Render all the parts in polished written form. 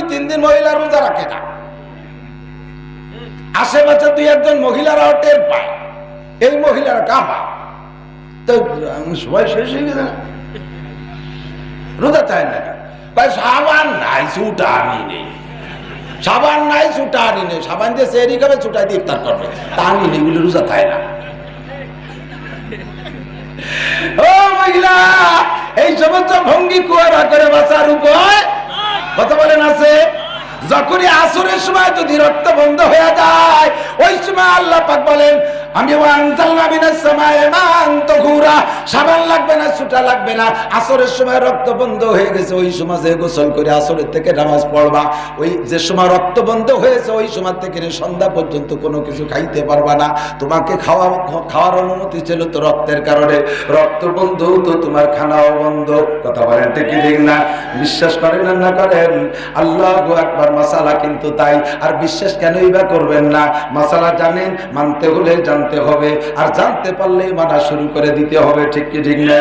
2-3 দিন মহিলা রোজা রাখে না, আশেপাশে 2-1 জন মহিলারাও টের পায় এই মহিলারা কামা, তো সবাই শেষ হয়ে গেছে, রোজা চায় না। সাবান নাই ছুটা আনি নেই, সাবান নাই ছুটা আনি নেই, সাবান দিয়ে সেরি খাবে, ছুটাই দিয়ে ইফতার করবে, তা আনি নেই, এগুলি রোজা চায় না। ও মহিলা, এই সমস্ত ভঙ্গি কুয়ারা করে বাঁচার উপায় কথা বলেন আছে? যখনই আসরের সময় যদি রক্ত বন্ধ হয়ে যায়, ওই সময় আল্লাহ পাক বলেন আমি ওয়ানজালনা মিনাস সামায়ে মান তাহুরা, সাবান লাগবে না, ছুটা লাগবে না। আসরের সময় রক্ত বন্ধ হয়ে গেছে, ওই সময় যে গোসল করে আসরের থেকে নামাজ পড়বা, ওই যে সময় রক্ত বন্ধ হয়েছে ওই সময় থেকে সন্ধ্যা পর্যন্ত কোনো কিছু খাইতে পারবা না। তোমাকে খাওয়ার অনুমতি ছিল তো রক্তের কারণে, রক্ত বন্ধ তো তোমার খানাও বন্ধ। কথা বলেন ঠিক না? বিশ্বাস করেন আর না করেন, আল্লাহু আকবার। মাসালা কিন্তু তাই। আর বিশ্বাস কেনই বা করবেন না? মাসালা জানেন, মানতে হলে জানতে হবে, আর জানতে পারলেই মানা শুরু করে দিতে হবে। ঠিক কি ঠিক না?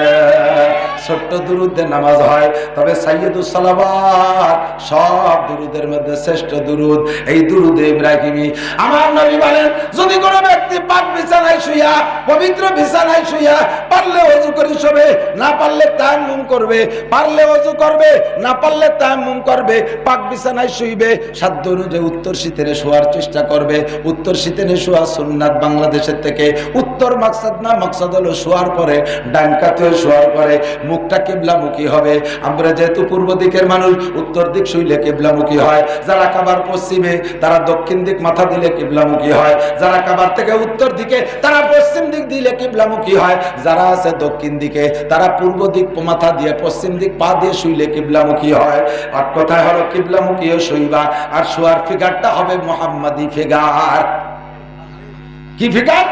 ছোট্ট দুরুদে নামাজ হয়, তবে সাইয়্যিদুস সালাওয়াত সব দুরুদের মধ্যে শ্রেষ্ঠ দুরুদ এই দুরুদে ইব্রাহিমি। আমার নবী বলেন, যদি কোনো ব্যক্তি পাক বিছানায় শুইয়া, পবিত্র বিছানায় শুইয়া, পারলে ওযু করে শোবে, না পারলে তায়াম্মুম করবে, পারলে ওযু করবে, না পারলে তায়াম্মুম করবে, পাক বিছানায় শুইবে, সাধ্য অনুযায়ী উত্তর শীতের শোয়ার চেষ্টা করবে। উত্তর শীতের শোয়া সুন্নাত বাংলাদেশের থেকে। উত্তর মাকসাদ না, মাকসাদ হলো শোয়ার পরে ডান কাতে শোয়ার পরে মুখটা কিবলামুখী হবে। আমরা যেহেতু পূর্ব দিকের মানুষ, উত্তর দিক শুইলে কিবলামুখী হয়। যারা কাবার পশ্চিমে, তারা দক্ষিণ দিক মাথা দিলে কিবলামুখী হয়। যারা কাবার থেকে উত্তর দিকে, তারা পশ্চিম দিক দিলে কিবলামুখী হয়। যারা আছে দক্ষিণ দিকে, তারা পূর্ব দিক মাথা দিয়ে, পশ্চিম দিক পা দিয়ে শুইলে কিবলামুখী হয়। আর কথায় হলো কিবলামুখীও শুইবা, আর শোয়ার ফিগারটা হবে মুহাম্মাদি ফিগার। কি ফিগার?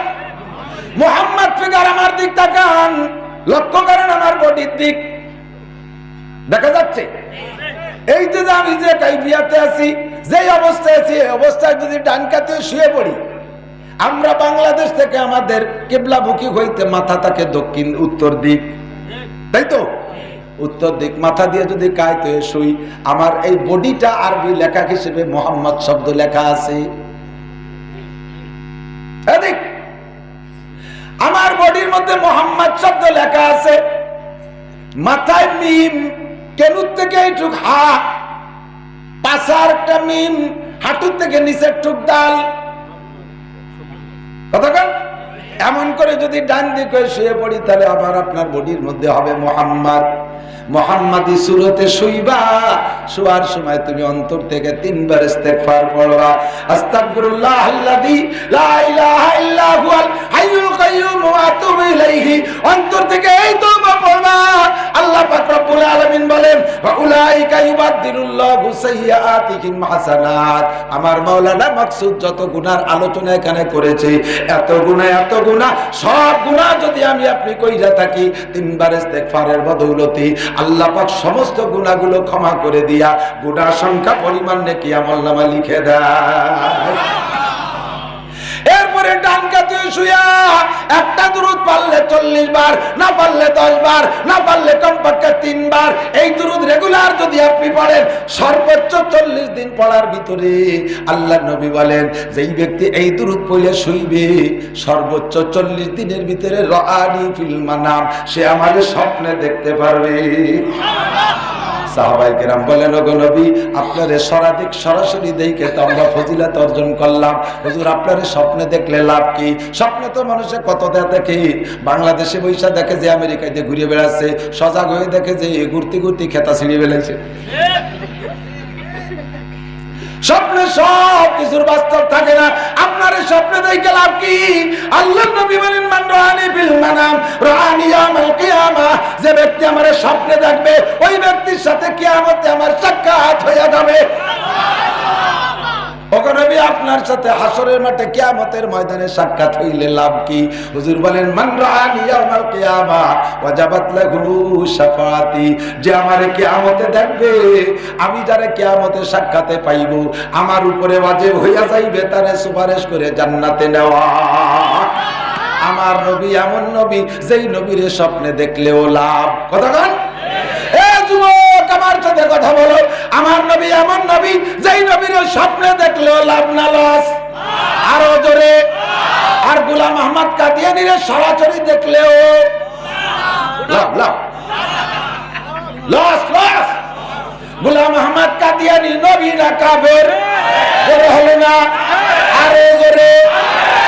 মুহাম্মদ ফিগার। আমার দিক তাকান, লক্ষ্য করেন আমার বডির দিক, দেখা যাচ্ছে? এই যে আমি যে কাইফিয়াতে আছি, যেই অবস্থায় আছি, এই অবস্থায় যদি ডান কাতে শুয়ে পড়ি, আমরা বাংলাদেশ থেকে আমাদের কিবলামুখী হইতে মাথা থাকে দক্ষিণ উত্তর দিক, তাই তো? উত্তর দিক মাথা দিয়ে যদি কায়তে শুই, আমার এই বডিটা আরবি লেখা হিসেবে মুহাম্মদ শব্দ লেখা আছে। আমার বডির মধ্যে মুহাম্মদ শব্দ লেখা আছে। মাথায় মিম, কেনুর থেকে এইটুক হা, পাশার একটা মিম, হাঁটুর থেকে নিচের টুক দাল। কতক্ষণ এমন করে যদি ডান দিকে শুয়ে পড়ি, তাহলে আবার আপনার বডির মধ্যে হবে মুহাম্মদ। মুহাম্মাদি সুরতে শুইবা, শোয়ার সময় তুমি অন্তর থেকে 3 বার ইস্তেগফার পড়বা। আস্তাগফিরুল্লাহাল্লাযী লা ইলাহা ইল্লা হুয়াল হাইয়ুল কাইয়্যুম ওয়া আতুবু ইলাইহি। অন্তর থেকে এই তওবা পড়বা। আল্লাহ পাক রব্বুল আলামিন বলেন, ওয়া উলাইকা ইউবাদদিলুল্লাহু সাইয়্যাতিহিম হাসানাত। আমার মাওলানা মাকসুদ যত গুনার আলোচনা এখানে করেছে, এত গুনাহ, সব গুনাহ যদি আমি আপনি কইরা থাকি, 3 বার ইস্তেগফারের বদৌলতে আল্লাহ পাক সমস্ত গুনাহগুলো ক্ষমা করে দিয়া গুনাহ সংখ্যা পরিমাণ নেকি আমলনামা লিখে দেয়। এরপরে ডান কাতে শুয়া একটা দুরূদ পারলে 40 বার, না পারলে 10 বার, না পারলে কমপক্ষে 3 বার। এই দুরূদ রেগুলার যদি আপনি পড়েন, সর্বোচ্চ 40 দিন পড়ার ভিতরে আল্লাহ নবী বলেন, যেই ব্যক্তি এই দুরূদ পড়ে শুইবে, সর্বোচ্চ 40 দিনের ভিতরে রাআনি ফিল মানাম, সে আমাদের স্বপ্নে দেখতে পারবে। সাহাবায়ে কেরাম বলেন, ওগো নবী, আপনারে সরাসরি দেখে তো আমরা ফজিলত অর্জন করলাম, হুজুর আপনারে স্বপ্নে দেখলে লাভ কি? স্বপ্নে তো মানুষে কত দেখে, বাংলাদেশে বৈশা দেখে যে আমেরিকায় ঘুরে বেড়াচ্ছে, সজাগ হয়ে দেখে যে ঘুরতে খেতা ছিঁড়ে বেড়াইছে। স্বপ্নে সব কিছুর বাস্তব থাকে না। আপনার স্বপ্নে দেখে লাভ কি? আল্লাহর নবী বলেন, মান রাআনি ফিল মানাম রাআনি ইয়াউমাল কিয়ামা। যে ব্যক্তি আমার স্বপ্নে দেখবে, ওই ব্যক্তির সাথে কিয়ামতে আমার সাক্ষাৎ হয়ে যাবে। ওগো নবী, আপনার সাথে হাসরের মাঠে কিয়ামতের ময়দানে সাক্ষাৎ হইলে লাভ কি? হুজুর বলেন, মান রাআনি ইয়াউমাল কিয়ামা ওয়াজাবাত লাহু শাফাআতি। যে আমারে কিয়ামতে দেখবে, আমি যারে কিয়ামতে সাক্ষাতে পাইব, আমার উপরে ওয়াজিব হইয়া যাইবে তারে সুপারিশ করে জান্নাতে নেওয়া। আমার নবী এমন নবী, যেই নবীর স্বপ্নে দেখলেও লাভ। কথা বলেন? এ যুবক, আমার সাথে কথা বলো, আমার নবী এমন নবী যেই নবীর স্বপ্নে দেখলেও লাভ না লস, আরো জোরে। আর গোলাম আহমদ কাদিয়ানীর সরাসরি দেখলেও লাভ লাভ লস লস। গোলাম আহমদ কাদিয়ানী নবী না কাফের? জোরে হলো না, আরো জোরে।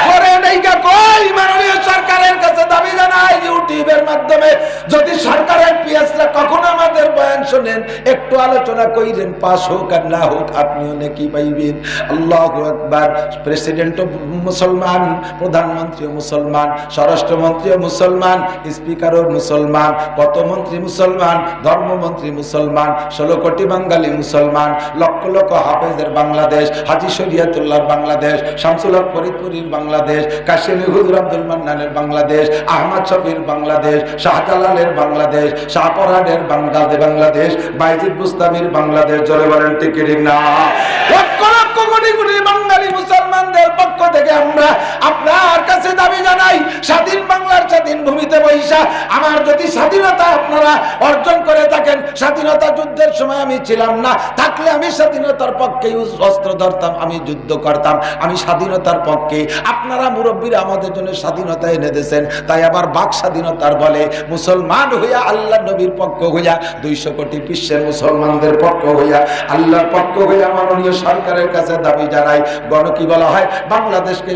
করে নেই কই মাননীয় সরকারের কাছে দাবি জানাই ইউটিউবের মাধ্যমে, যদি সরকারের পিএসরা কখনো আমাদের বয়ান শুনেন, একটু আলোচনা কইরেন, পাস হোক আর না হোক আপনিও নাকি পাইবেন। আল্লাহু আকবার। প্রেসিডেন্টও মুসলমান, প্রধানমন্ত্রীও মুসলমান, স্বরাষ্ট্রমন্ত্রীও মুসলমান, স্পিকারও মুসলমান, কত মন্ত্রী মুসলমান, ধর্মমন্ত্রী মুসলমান, 16 কোটি বাঙালি মুসলমান, লক্ষ লক্ষ হাফেজের বাংলাদেশ, হাজী শরিয়তুল্লাহর বাংলাদেশ, শামসুল হক ফরিদপুরীর বাংলাদেশ, কাশিনী হুজুর আব্দুল মান্নানের বাংলাদেশ, আহমদ শফির বাংলাদেশ, শাহজালালের বাংলাদেশ, শাহপরানের বাংলাদেশ, বাইজিদ বুস্তামির বাংলাদেশ। জোরে বলেন ঠিক ঠিক না? লক্ষ লক্ষ কোটি কোটি বাঙালি মুসলমানদের পক্ষ থেকে আমরা আপনার কাছে দাবি জানাই, স্বাধীন বাংলার স্বাধীন ভূমিতে বৈশা আমার যদি স্বাধীনতা আপনারা অর্জন করে থাকেন, স্বাধীনতা যুদ্ধের সময় আমি ছিলাম না, থাকলে আমি স্বাধীনতার পক্ষে অস্ত্র ধরতাম, আমি যুদ্ধ করতাম, আমি স্বাধীনতার পক্ষে। আপনারা মুরব্বীরা আমাদের জন্য স্বাধীনতা এনে দিয়েছেন, তাই আবার বাক স্বাধীনতার বলে মুসলমান হইয়া আল্লাহ নবীর পক্ষ হইয়া 200 কোটি বিশ্বের মুসলমানদের পক্ষ হইয়া আল্লাহর পক্ষ হইয়া মাননীয় সরকারের কাছে দাবি জানাই। গণ কি বলা হয়, বাংলাদেশকে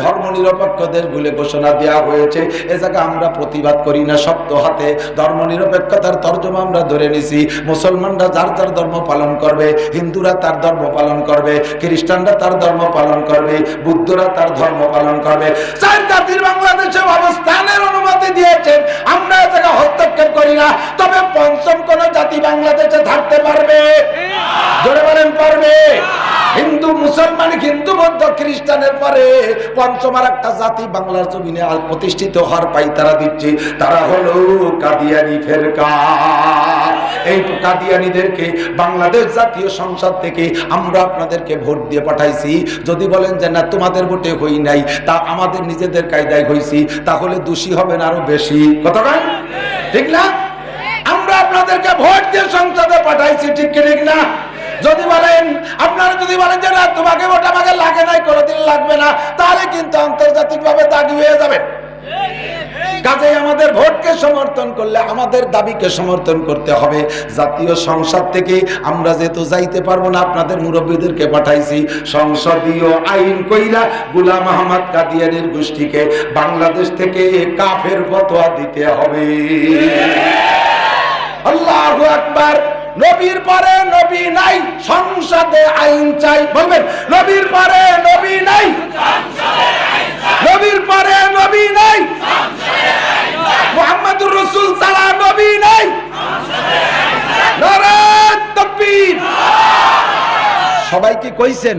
ধর্ম নিরপেক্ষ দেশ বলে ঘোষণা দেওয়া হয়েছে, এ জায়গা আমরা প্রতিবাদ করি না শক্ত হাতে। ধর্ম নিরপেক্ষতার তর্জমা আমরা ধরে নিছি, মুসলমানরা যার যার ধর্ম পালন করবে, হিন্দুরা তার ধর্ম পালন করবে, খ্রিস্টানরা তার ধর্ম পালন করবে, বুদ্ধরা তার ধর্ম পালন করবে। চার জাতির বাংলাদেশে অবস্থানের অনুমতি দিয়েছেন, আমরা এ জায়গা হস্তক্ষেপ করি না। তবে পঞ্চম কোন জাতি বাংলাদেশে থাকতে পারবে? জোরে বলেন পারবে? হিন্দু মুসলমান, হিন্দু বৌদ্ধ খ্রিস্টানের পরে পঞ্চম আর একটা জাতি বাংলার জমিনে প্রতিষ্ঠিত হওয়ার পাই তারা দিচ্ছে, তারা হলো কাদিয়ানি ফেরকা। এই কাদিয়ানীদেরকে বাংলাদেশ জাতীয় সংসদ থেকে আমরা আপনাদেরকে ভোট দিয়ে পাঠাইছি। যদি বলেন যে না তোমাদের ভোটে হই নাই, তা আমাদের নিজেদের কায়দায় হইছি, তাহলে দোষী হবেন আরো বেশি। কথা বলেন ঠিক না? আমরা আপনাদেরকে ভোট দিয়ে সংসদে পাঠাইছি, ঠিক কি ঠিক না? যদি বলেন আপনারা যদি বলেন যে না তোমাকে ভোট আমাকে লাগে নাই, কোনোদিন লাগবে না, তাহলে কিন্তু আন্তর্জাতিকভাবে দাগি হয়ে যাবে। কাজেই আমাদের ভোটকে সমর্থন করলে আমাদের দাবিকে সমর্থন করতে হবে। জাতীয় সংসদ থেকে আমরা যেহেতু যাইতে পারবো না, আপনাদের মুরব্বীদেরকে পাঠাইছি, সংসদীয় আইন কইরা গোলাম আহমদ কাদিয়ানীর গোষ্ঠীকে বাংলাদেশ থেকে কাফের ফতোয়া দিতে হবে। আল্লাহু আকবার। নবীর পরে নবী নাই, সংসদে আইন চাই। বলবেন নবীর পরে নবী নাই, নবীর পরে নবী নাই, মুহাম্মদুর রাসূল ছাড়া নবী নাই। নারায়ে তাকবীর। সবাই কি কইছেন?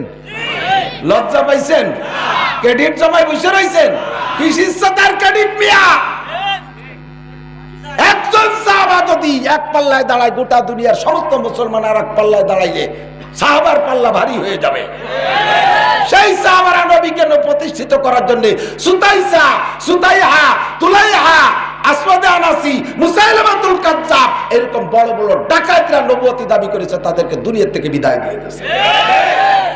লজ্জা পাইছেন? ক্রেডিট জমায় বসে রইছেন? কিসের সাথে ক্রেডিট মিয়া? একজন সাহাবা যদি এক পাল্লায় দাঁড়ায়, গোটা দুনিয়ার সমস্ত মুসলমান আর এক পাল্লায় দাঁড়াইলে সাহাবার পাল্লা ভারী হয়ে যাবে। সেই সাহাবারা নবীকে প্রতিষ্ঠিত করার জন্য সুতাইসা, সুতাইহা, তুলাইহা, আসওয়াদে আনাসি, মুসাইলামাতুল কাজ্জাব এরকম বড় বড় ডাকাতরা নবুয়তি দাবি করেছে, তাদেরকে দুনিয়া থেকে বিদায় দিয়ে দিয়েছে।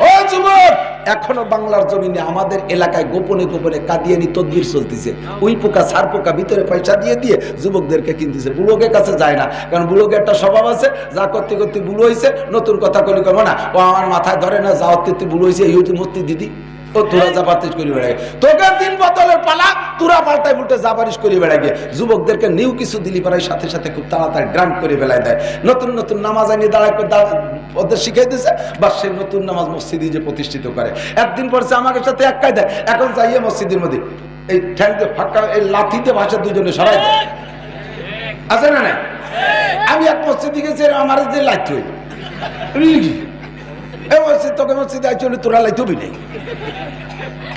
ও যুবক, এখনো বাংলার জমিনে আমাদের এলাকায় গোপনে গোপনে কাদিয়ানি তদবির চলতেছে। ওই পোকা সার পোকা ভিতরে পয়সা দিয়ে দিয়ে যুবকদেরকে কিনতেছে। বুড়োকে কাছে যায় না, কারণ বুড়োকে একটা স্বভাব আছে, যা করতে করতে বুড়ো হয়েছে, নতুন কথা কলি কব না, ও আমার মাথায় ধরে না, যা অত্যন্ত বুড়ো হয়েছে এই মূর্তি দিদি, ও তোরা যা বাতিস করে বেড়ায়, তোকে দিন বদলের পালা, তোরা পাল্টায় উল্টে যা বারিশ করে বেড়ায়। যুবকদেরকে নিউ কিছু দিলি পাড়ায় সাথে সাথে খুব তাড়াতাড়ি গ্রান্ট করে বেলায় দেয়। নতুন নতুন নামাজ আনি দাঁড়ায় ওদের শিখাই দিয়েছে, বা সেই নতুন নামাজ মসজিদে যে প্রতিষ্ঠিত করে। একদিন পরে আমাকে সাথে এক কায়দায়, এখন যাইয়ে মসজিদের মধ্যে এই ঠ্যাং দিয়ে ফাঁকা এই লাথিতে ভাষা দুজনে সরাই দেয়, আছে না না? আমি এক মসজিদে গেছি, আমার যে লাইট হই তোকে মসজিদে আইছি তোরা লাইতবি নেই।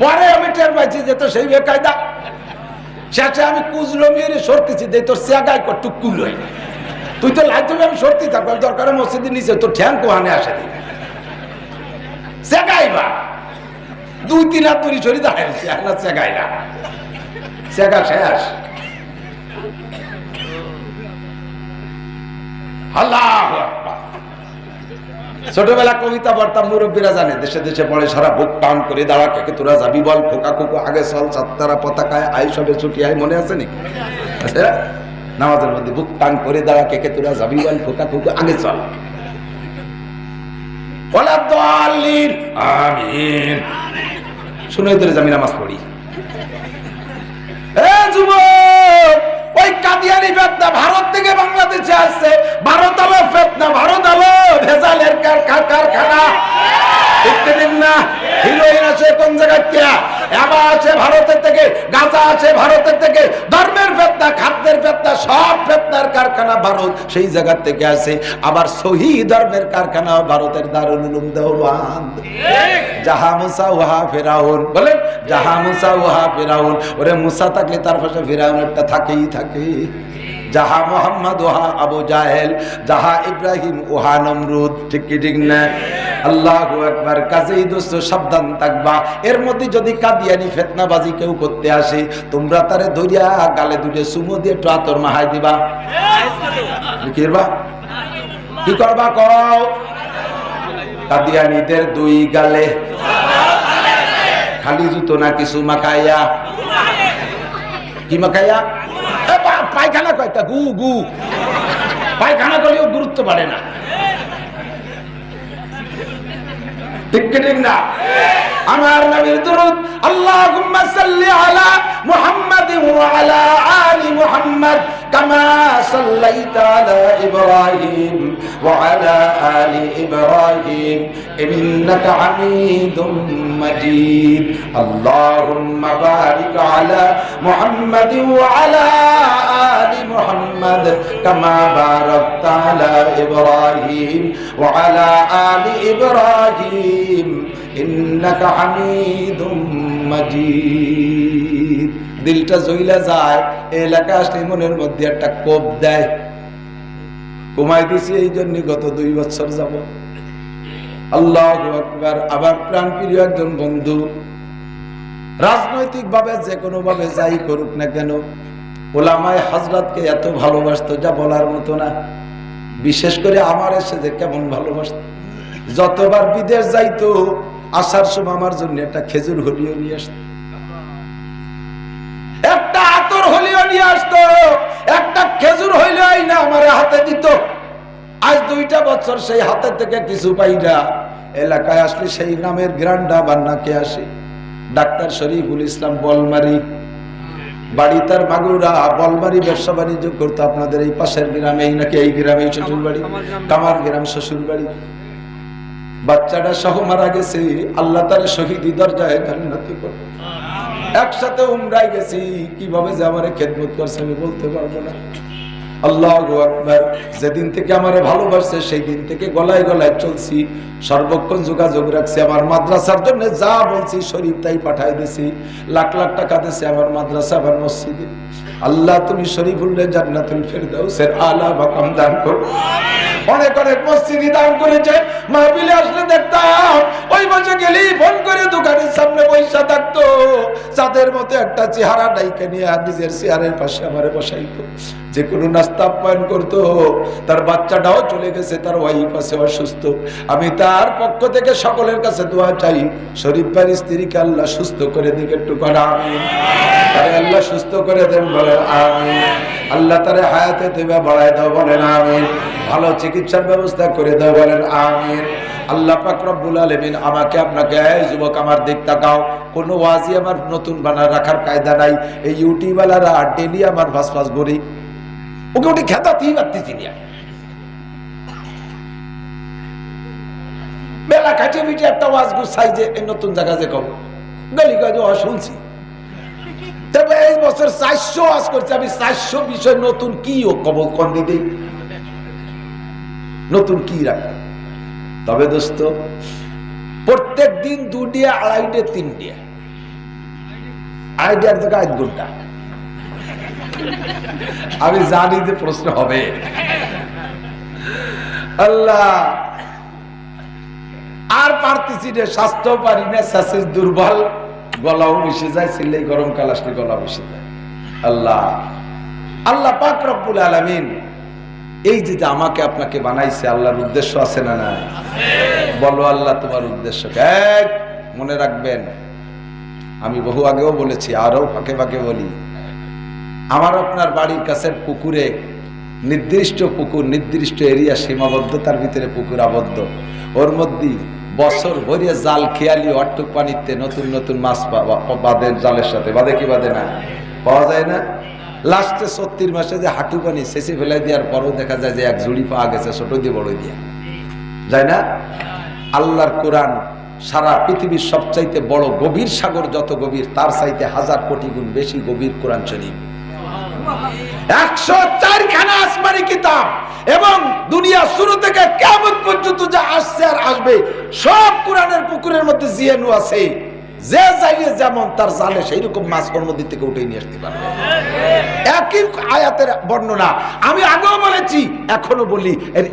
পরে আমি টের পাইছি যে তো সেই বেকায়দা। শেষে আমি কুজলো মেয়ে সরতেছি, যে তোর চেগাই টুকুল হই, তুই তো লাইতবি, আমি সরতে থাকবো, দরকার মসজিদের নিচে তোর ঠ্যাং কোহানে আসে চেগাইবা। 2-3 হাত তুরি সরি দাঁড়াইছি, এখন চেগাই না, চেগা শেষ। আল্লাহু আকবার। ছোটবেলা কবিতা পড়তাম, মুরব্বীরা জানে, দেশে দেশে পড়ে, সারা বুক টান করে দাঁড়া কে তোরা যাবি বল, খোকা খোকা আগে চল, চাত্তারা পতাকায় আই সবে ছুটি আয়, মনে আছে নাকি? নামাজের মধ্যে বুক টান করে দাঁড়া কে তোরা যাবি বল, খোকা খোকা আগে চল। আমিন। শুনে ধরে আমি নামাজ পড়ি। যুবক, ওই কাদিয়ানি ফেতনা ভারত থেকে বাংলাদেশে আসছে, ভারত আলো ফেতনা, ভারত আলো ভেজালের কারখানা। হিরোইন আছে কোন জায়গা থেকে, এবার আছে ভারতের থেকে, গাঁজা আছে ভারতের থেকে, ধর্মের ফেতনা, খাদ্যের ফেতনা, সব ফেতনার কারখানা ভারত, সেই জায়গা থেকে আসে। আবার সহি ধর্মের কারখানা ভারতের দারুল উলুম দেওবন্দ। যাহা মুসা ওহা ফেরাউন, বলেন যাহা মুসা ওহা ফেরাউন। ওরে মুসা থাকলে তার পাশে ফেরাউনেরটা থাকেই থাকে। যাহা মোহাম্মদ ওহা আবু জাহেল, যাহা ইব্রাহিম ওহা নমরুদ। ঠিক কি ঠিক না? আল্লাহু আকবার। কাজেই দোস্ত সাবধান থাকবা। এর মধ্যে যদি কাদিয়ানি ফিতনাবাজি কেউ করতে আসে, তোমরা তারে ধরিয়া গালে দুটে চুমু দিয়ে একটু আতর মাহাই দিবা। কি করবা? কি করবা কও? কাদিয়ানিদের দুই গালে খালি জুতো না কিছু মাখাইয়া। কি মাখাইয়া? পায়খানা কয়টা গু গু, পায়খানা করলেও গুরুত্ব বাড়ে না। ঠিক ঠিক না? আমার নবীর দুরূদ, আল্লাহুম্মা সাল্লি আলা মুহাম্মাদিন ওয়া আলা আলি মুহাম্মাদ কামা সাল্লাইতা আলা ইব্রাহিম ওয়া আলা আলি ইব্রাহিম ইন্নাকা হামিদুম মাজিদ। আল্লাহুম্মা বারিক আলা মুহাম্মাদিন ওয়া আলা আলি মুহাম্মাদ কামা বারাকতা আলা ইব্রাহিম ওয়া আলা আলি ইব্রাহিম ইন্নাকা হামিদুম মাজিদ। দিলটা জ্বলা যায়, এলাকা আসলে মনের মধ্যে একটা কোপ দেয়। কমাই দিছি এই জন্য গত 2 বছর যাব। আল্লাহু আকবার। আবার প্রাণ প্রিয় একজন বন্ধু, রাজনৈতিক ভাবে যে কোনো ভাবে যাই করুক না কেন, ওলামায়ে হযরতকে এত ভালোবাসতো যা বলার মতো না। বিশেষ করে আমার এসে যে কেমন ভালোবাসতো, যতবার বিদেশ যাইতো আসার সময় আমার জন্য একটা খেজুর হলিও নিয়ে আসতো, একটা আতর হলিও নিয়ে আসতো, একটা খেজুর হইলেও না আমার হাতে দিত। আজ 2টা বছর সেই হাতে থেকে কিছু পাই না। এলাকায় আসলে সেই নামের গ্রান্ডা বান্নাকে আসে। ডাক্তার শরীফুল ইসলাম বলমারি, বাড়ি তার মাগুরা, বলমারি ব্যবসা বাণিজ্য করতো আপনাদের এই পাশের গ্রামে, এই নাকি এই গ্রামে শ্বশুর বাড়ি, কামার গ্রাম শ্বশুর বাড়ি। বাচ্চাটা সহ মারা গেছে, আল্লাহ তার শহীদি দরজায় জান্নাতি করে। একসাথে উমরায় গেছি, কিভাবে যে আমারে খেদমত করছে আমি বলতে পারবো না। আল্লাহু আকবার। যেদিন থেকে আমারে ভালোবাসছে সেই দিন থেকে গলায় গলায় চলছি, সর্বক্ষণ যোগাযোগ রাখছি। আমার মাদ্রাসার জন্য যা বলছি শরীফ তাই পাঠাই দিছি। লাখ লাখ টাকা দিছে আমার মাদ্রাসা, আমার মসজিদে। আল্লাহ তুমি শরীফুল্লাহ জান্নাতুল ফেরদাউসের আলা মাকাম দান করো। অনেক অনেক মসজিদে দান করেছে। মাহফিলে আসলে দেখতাম ওই বসে গেলি ফোন করে দোকানের সামনে পয়সা থাকতো, যাদের মতো একটা চেহারা ডাইকে নিয়ে নিজের চেয়ারের পাশে আমারে বসাইতো। যে কোনো নাস্তা আপ্যায়ন করতো। তার বাচ্চাটাও চলে গেছে, তার ওয়াইফ আছে অসুস্থ। আমি তার পক্ষ থেকে সকলের কাছে দোয়া চাই, শরীফ ভাইয়ের স্ত্রীকে আল্লাহ সুস্থ করে দিকে একটু করা আমিন। তারে আল্লাহ সুস্থ করে দেন বলেন আমিন। আল্লাহ তারে হায়াতে দেবে বাড়ায় দাও বলেন আমিন। ভালো চিকিৎসার ব্যবস্থা করে দাও বলেন আমিন। আল্লাহ পাক রব্বুল আলামিন আমাকে আপনাকে, এই যুবক আমার দিক তাকাও, কোনো ওয়াজি আমার নতুন বানায় রাখার কায়দা নাই। এই ইউটিউবওয়ালারা ডেলি আমার ভাসভাস গড়ি, ওকে ওটি খেতাতেই পারতেছি না। বেলা কাটিয়ে পিঠে একটা ওয়াজ গুছাই যে এই নতুন জায়গা যে কব গলি গজ শুনছি। তবে এই বছর 400 ওয়াজ করছে আমি, 400 বিষয় নতুন কি ও কব কোন দিদি নতুন কি রাখা। তবে দোস্ত প্রত্যেক দিন 2টে 2.5টে 3টে 2.5 জায়গায় 1 ঘন্টা। আমি জানি যে প্রশ্ন হবে। আল্লাহ আর পারতেছি রে, স্বাস্থ্য পারি না, শ্বাসের দুর্বল, গলাও মিশে যায়, সিলেই গরমকাল আসলে গলা মিশে যায়। আল্লাহ আল্লাহ পাক রব্বুল আলামিন এই যে আমাকে আপনাকে বানাইছে, আল্লাহর উদ্দেশ্য আছে না না? বলো আল্লাহ তোমার উদ্দেশ্য এক। মনে রাখবেন, আমি বহু আগেও বলেছি, আরো ফাঁকে ফাঁকে বলি, আমার আপনার বাড়ির কাছের পুকুরে নির্দিষ্ট পুকুর, নির্দিষ্ট এরিয়া সীমাবদ্ধতার ভিতরে পুকুর আবদ্ধ, ওর মধ্যে বছর ভরিয়ে জাল খেয়ালি অট্টুক পানিতে নতুন নতুন মাছ বাঁধে, জালের সাথে বাঁধে কি বাঁধে না, পাওয়া যায় না? লাস্টে 36 মাসে যে হাঁটু পানি শেষে ফেলে দেওয়ার পরও দেখা যায় যে এক ঝুড়ি পাওয়া গেছে, ছোট দিয়ে বড় দিয়ে, যায় না? আল্লাহর কোরআন সারা পৃথিবীর সবচাইতে বড় গভীর সাগর, যত গভীর তার চাইতে 1000 কোটি গুণ বেশি গভীর কোরআন শরীফ। 104 খানা আসমানি কিতাব, এবং দুনিয়া শুরু থেকে কিয়ামত পর্যন্ত যা আসছে আর আসবে সব কোরআনের পুকুরের মধ্যে জিয়ানু আছে। যে চাইলে যেমন তার জালে সেই রকম মাছ নদী থেকে উঠে নিয়ে আসতে পারবে। একই আয়াতের বর্ণনা আমি আগেও বলেছি, এখনো বলি,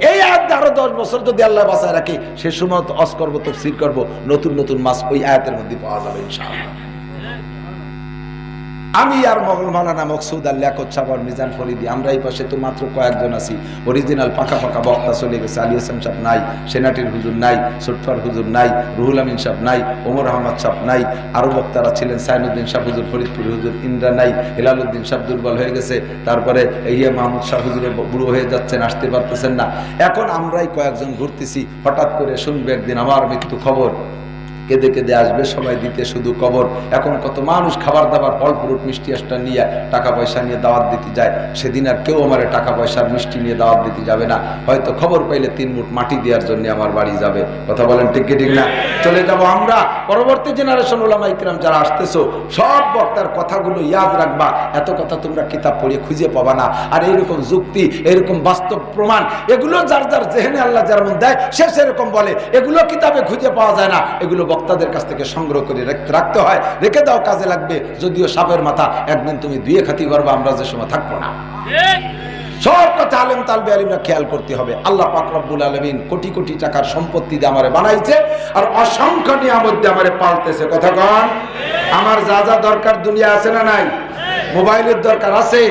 এই আয়াত আরো 10 বছর যদি আল্লাহ বাঁচায় রাখে, সে সময় অস করবো, তাফসীর করবো, নতুন নতুন মাছ ওই আয়াতের মধ্যে পাওয়া যাবে ইনশাআল্লাহ। আমি আর মৌলানা মকসুদ আর লিয়াকত সাহেব, মিজান ফরিদি, আমরা এই পাশে তো মাত্র কয়েকজন আছি। অরিজিনাল পাকা পাকা বক্তা চলে গেছে, আলী হাসান সাহেব নাই, সেনাটির হুজুর নাই, সুটফার হুজুর নাই, রুহুল আমিন সাহেব নাই, ওমর আহমদ সাহেব নাই, আরো বক্তারা ছিলেন, সাইনুদ্দিন সাহেব হুজুর, ফরিদপুর হুজুর, ইন্দ্রা নাই, হেলালুদ্দিন সাহেব দুর্বল হয়ে গেছে, তারপরে ইয়া মাহমুদ সাহেব হুজুরে বুড়ো হয়ে যাচ্ছেন, আসতে পারতেছেন না। এখন আমরাই কয়েকজন ঘুরতেছি, হঠাৎ করে শুনবে একদিন আমার মৃত্যু খবর, কেঁদে কেঁদে আসবে সবাই দিতে শুধু কবর। এখন কত মানুষ খাবার দাবার, ফল ফ্রুট, মিষ্টি আষ্টা নিয়ে, টাকা পয়সা নিয়ে দাওয়াত দিতে যায়। সেদিন আর কেউ আমার টাকা পয়সার মিষ্টি নিয়ে দাওয়াত দিতে যাবে না, হয়তো খবর পাইলে 3 মুঠ মাটি দেওয়ার জন্য আমার বাড়ি যাবে। কথা বলেন ঠিক কি ঠিক না? চলে যাব আমরা। পরবর্তী জেনারেশন ওলামা ইকরাম যারা আসতেছো, সব বক্তার কথাগুলো ইয়াদ রাখবা। এত কথা তোমরা কিতাব পড়ে খুঁজে পাবা না। আর এইরকম যুক্তি, এরকম বাস্তব প্রমাণ, এগুলো যার যার জেহেনে আল্লাহ যেমন দেয় সে সেরকম বলে, এগুলো কিতাবে খুঁজে পাওয়া যায় না। এগুলো বক্তাদের কাছ থেকে সংগ্রহ করে রাখতে হয়, রেখে দাও, কাজে লাগবে। যদিও সাপের মাথা, একদিন তুমি 2 খাতি করবা, আমরা যে সময় থাকবো না। সব কথা আলেম তালবে আলিমরা খেয়াল করতে হবে। আল্লাহ পাক রব্বুল আলামিন কোটি কোটি টাকার সম্পত্তি দিয়ে আমারে বানাইছে, আর অসংখ্য নিয়ামত দিয়ে আমারে পালতেছে। কথা কন, আমার যা যা দরকার দুনিয়া আছে না নাই? মোবাইলের দরকার আছে,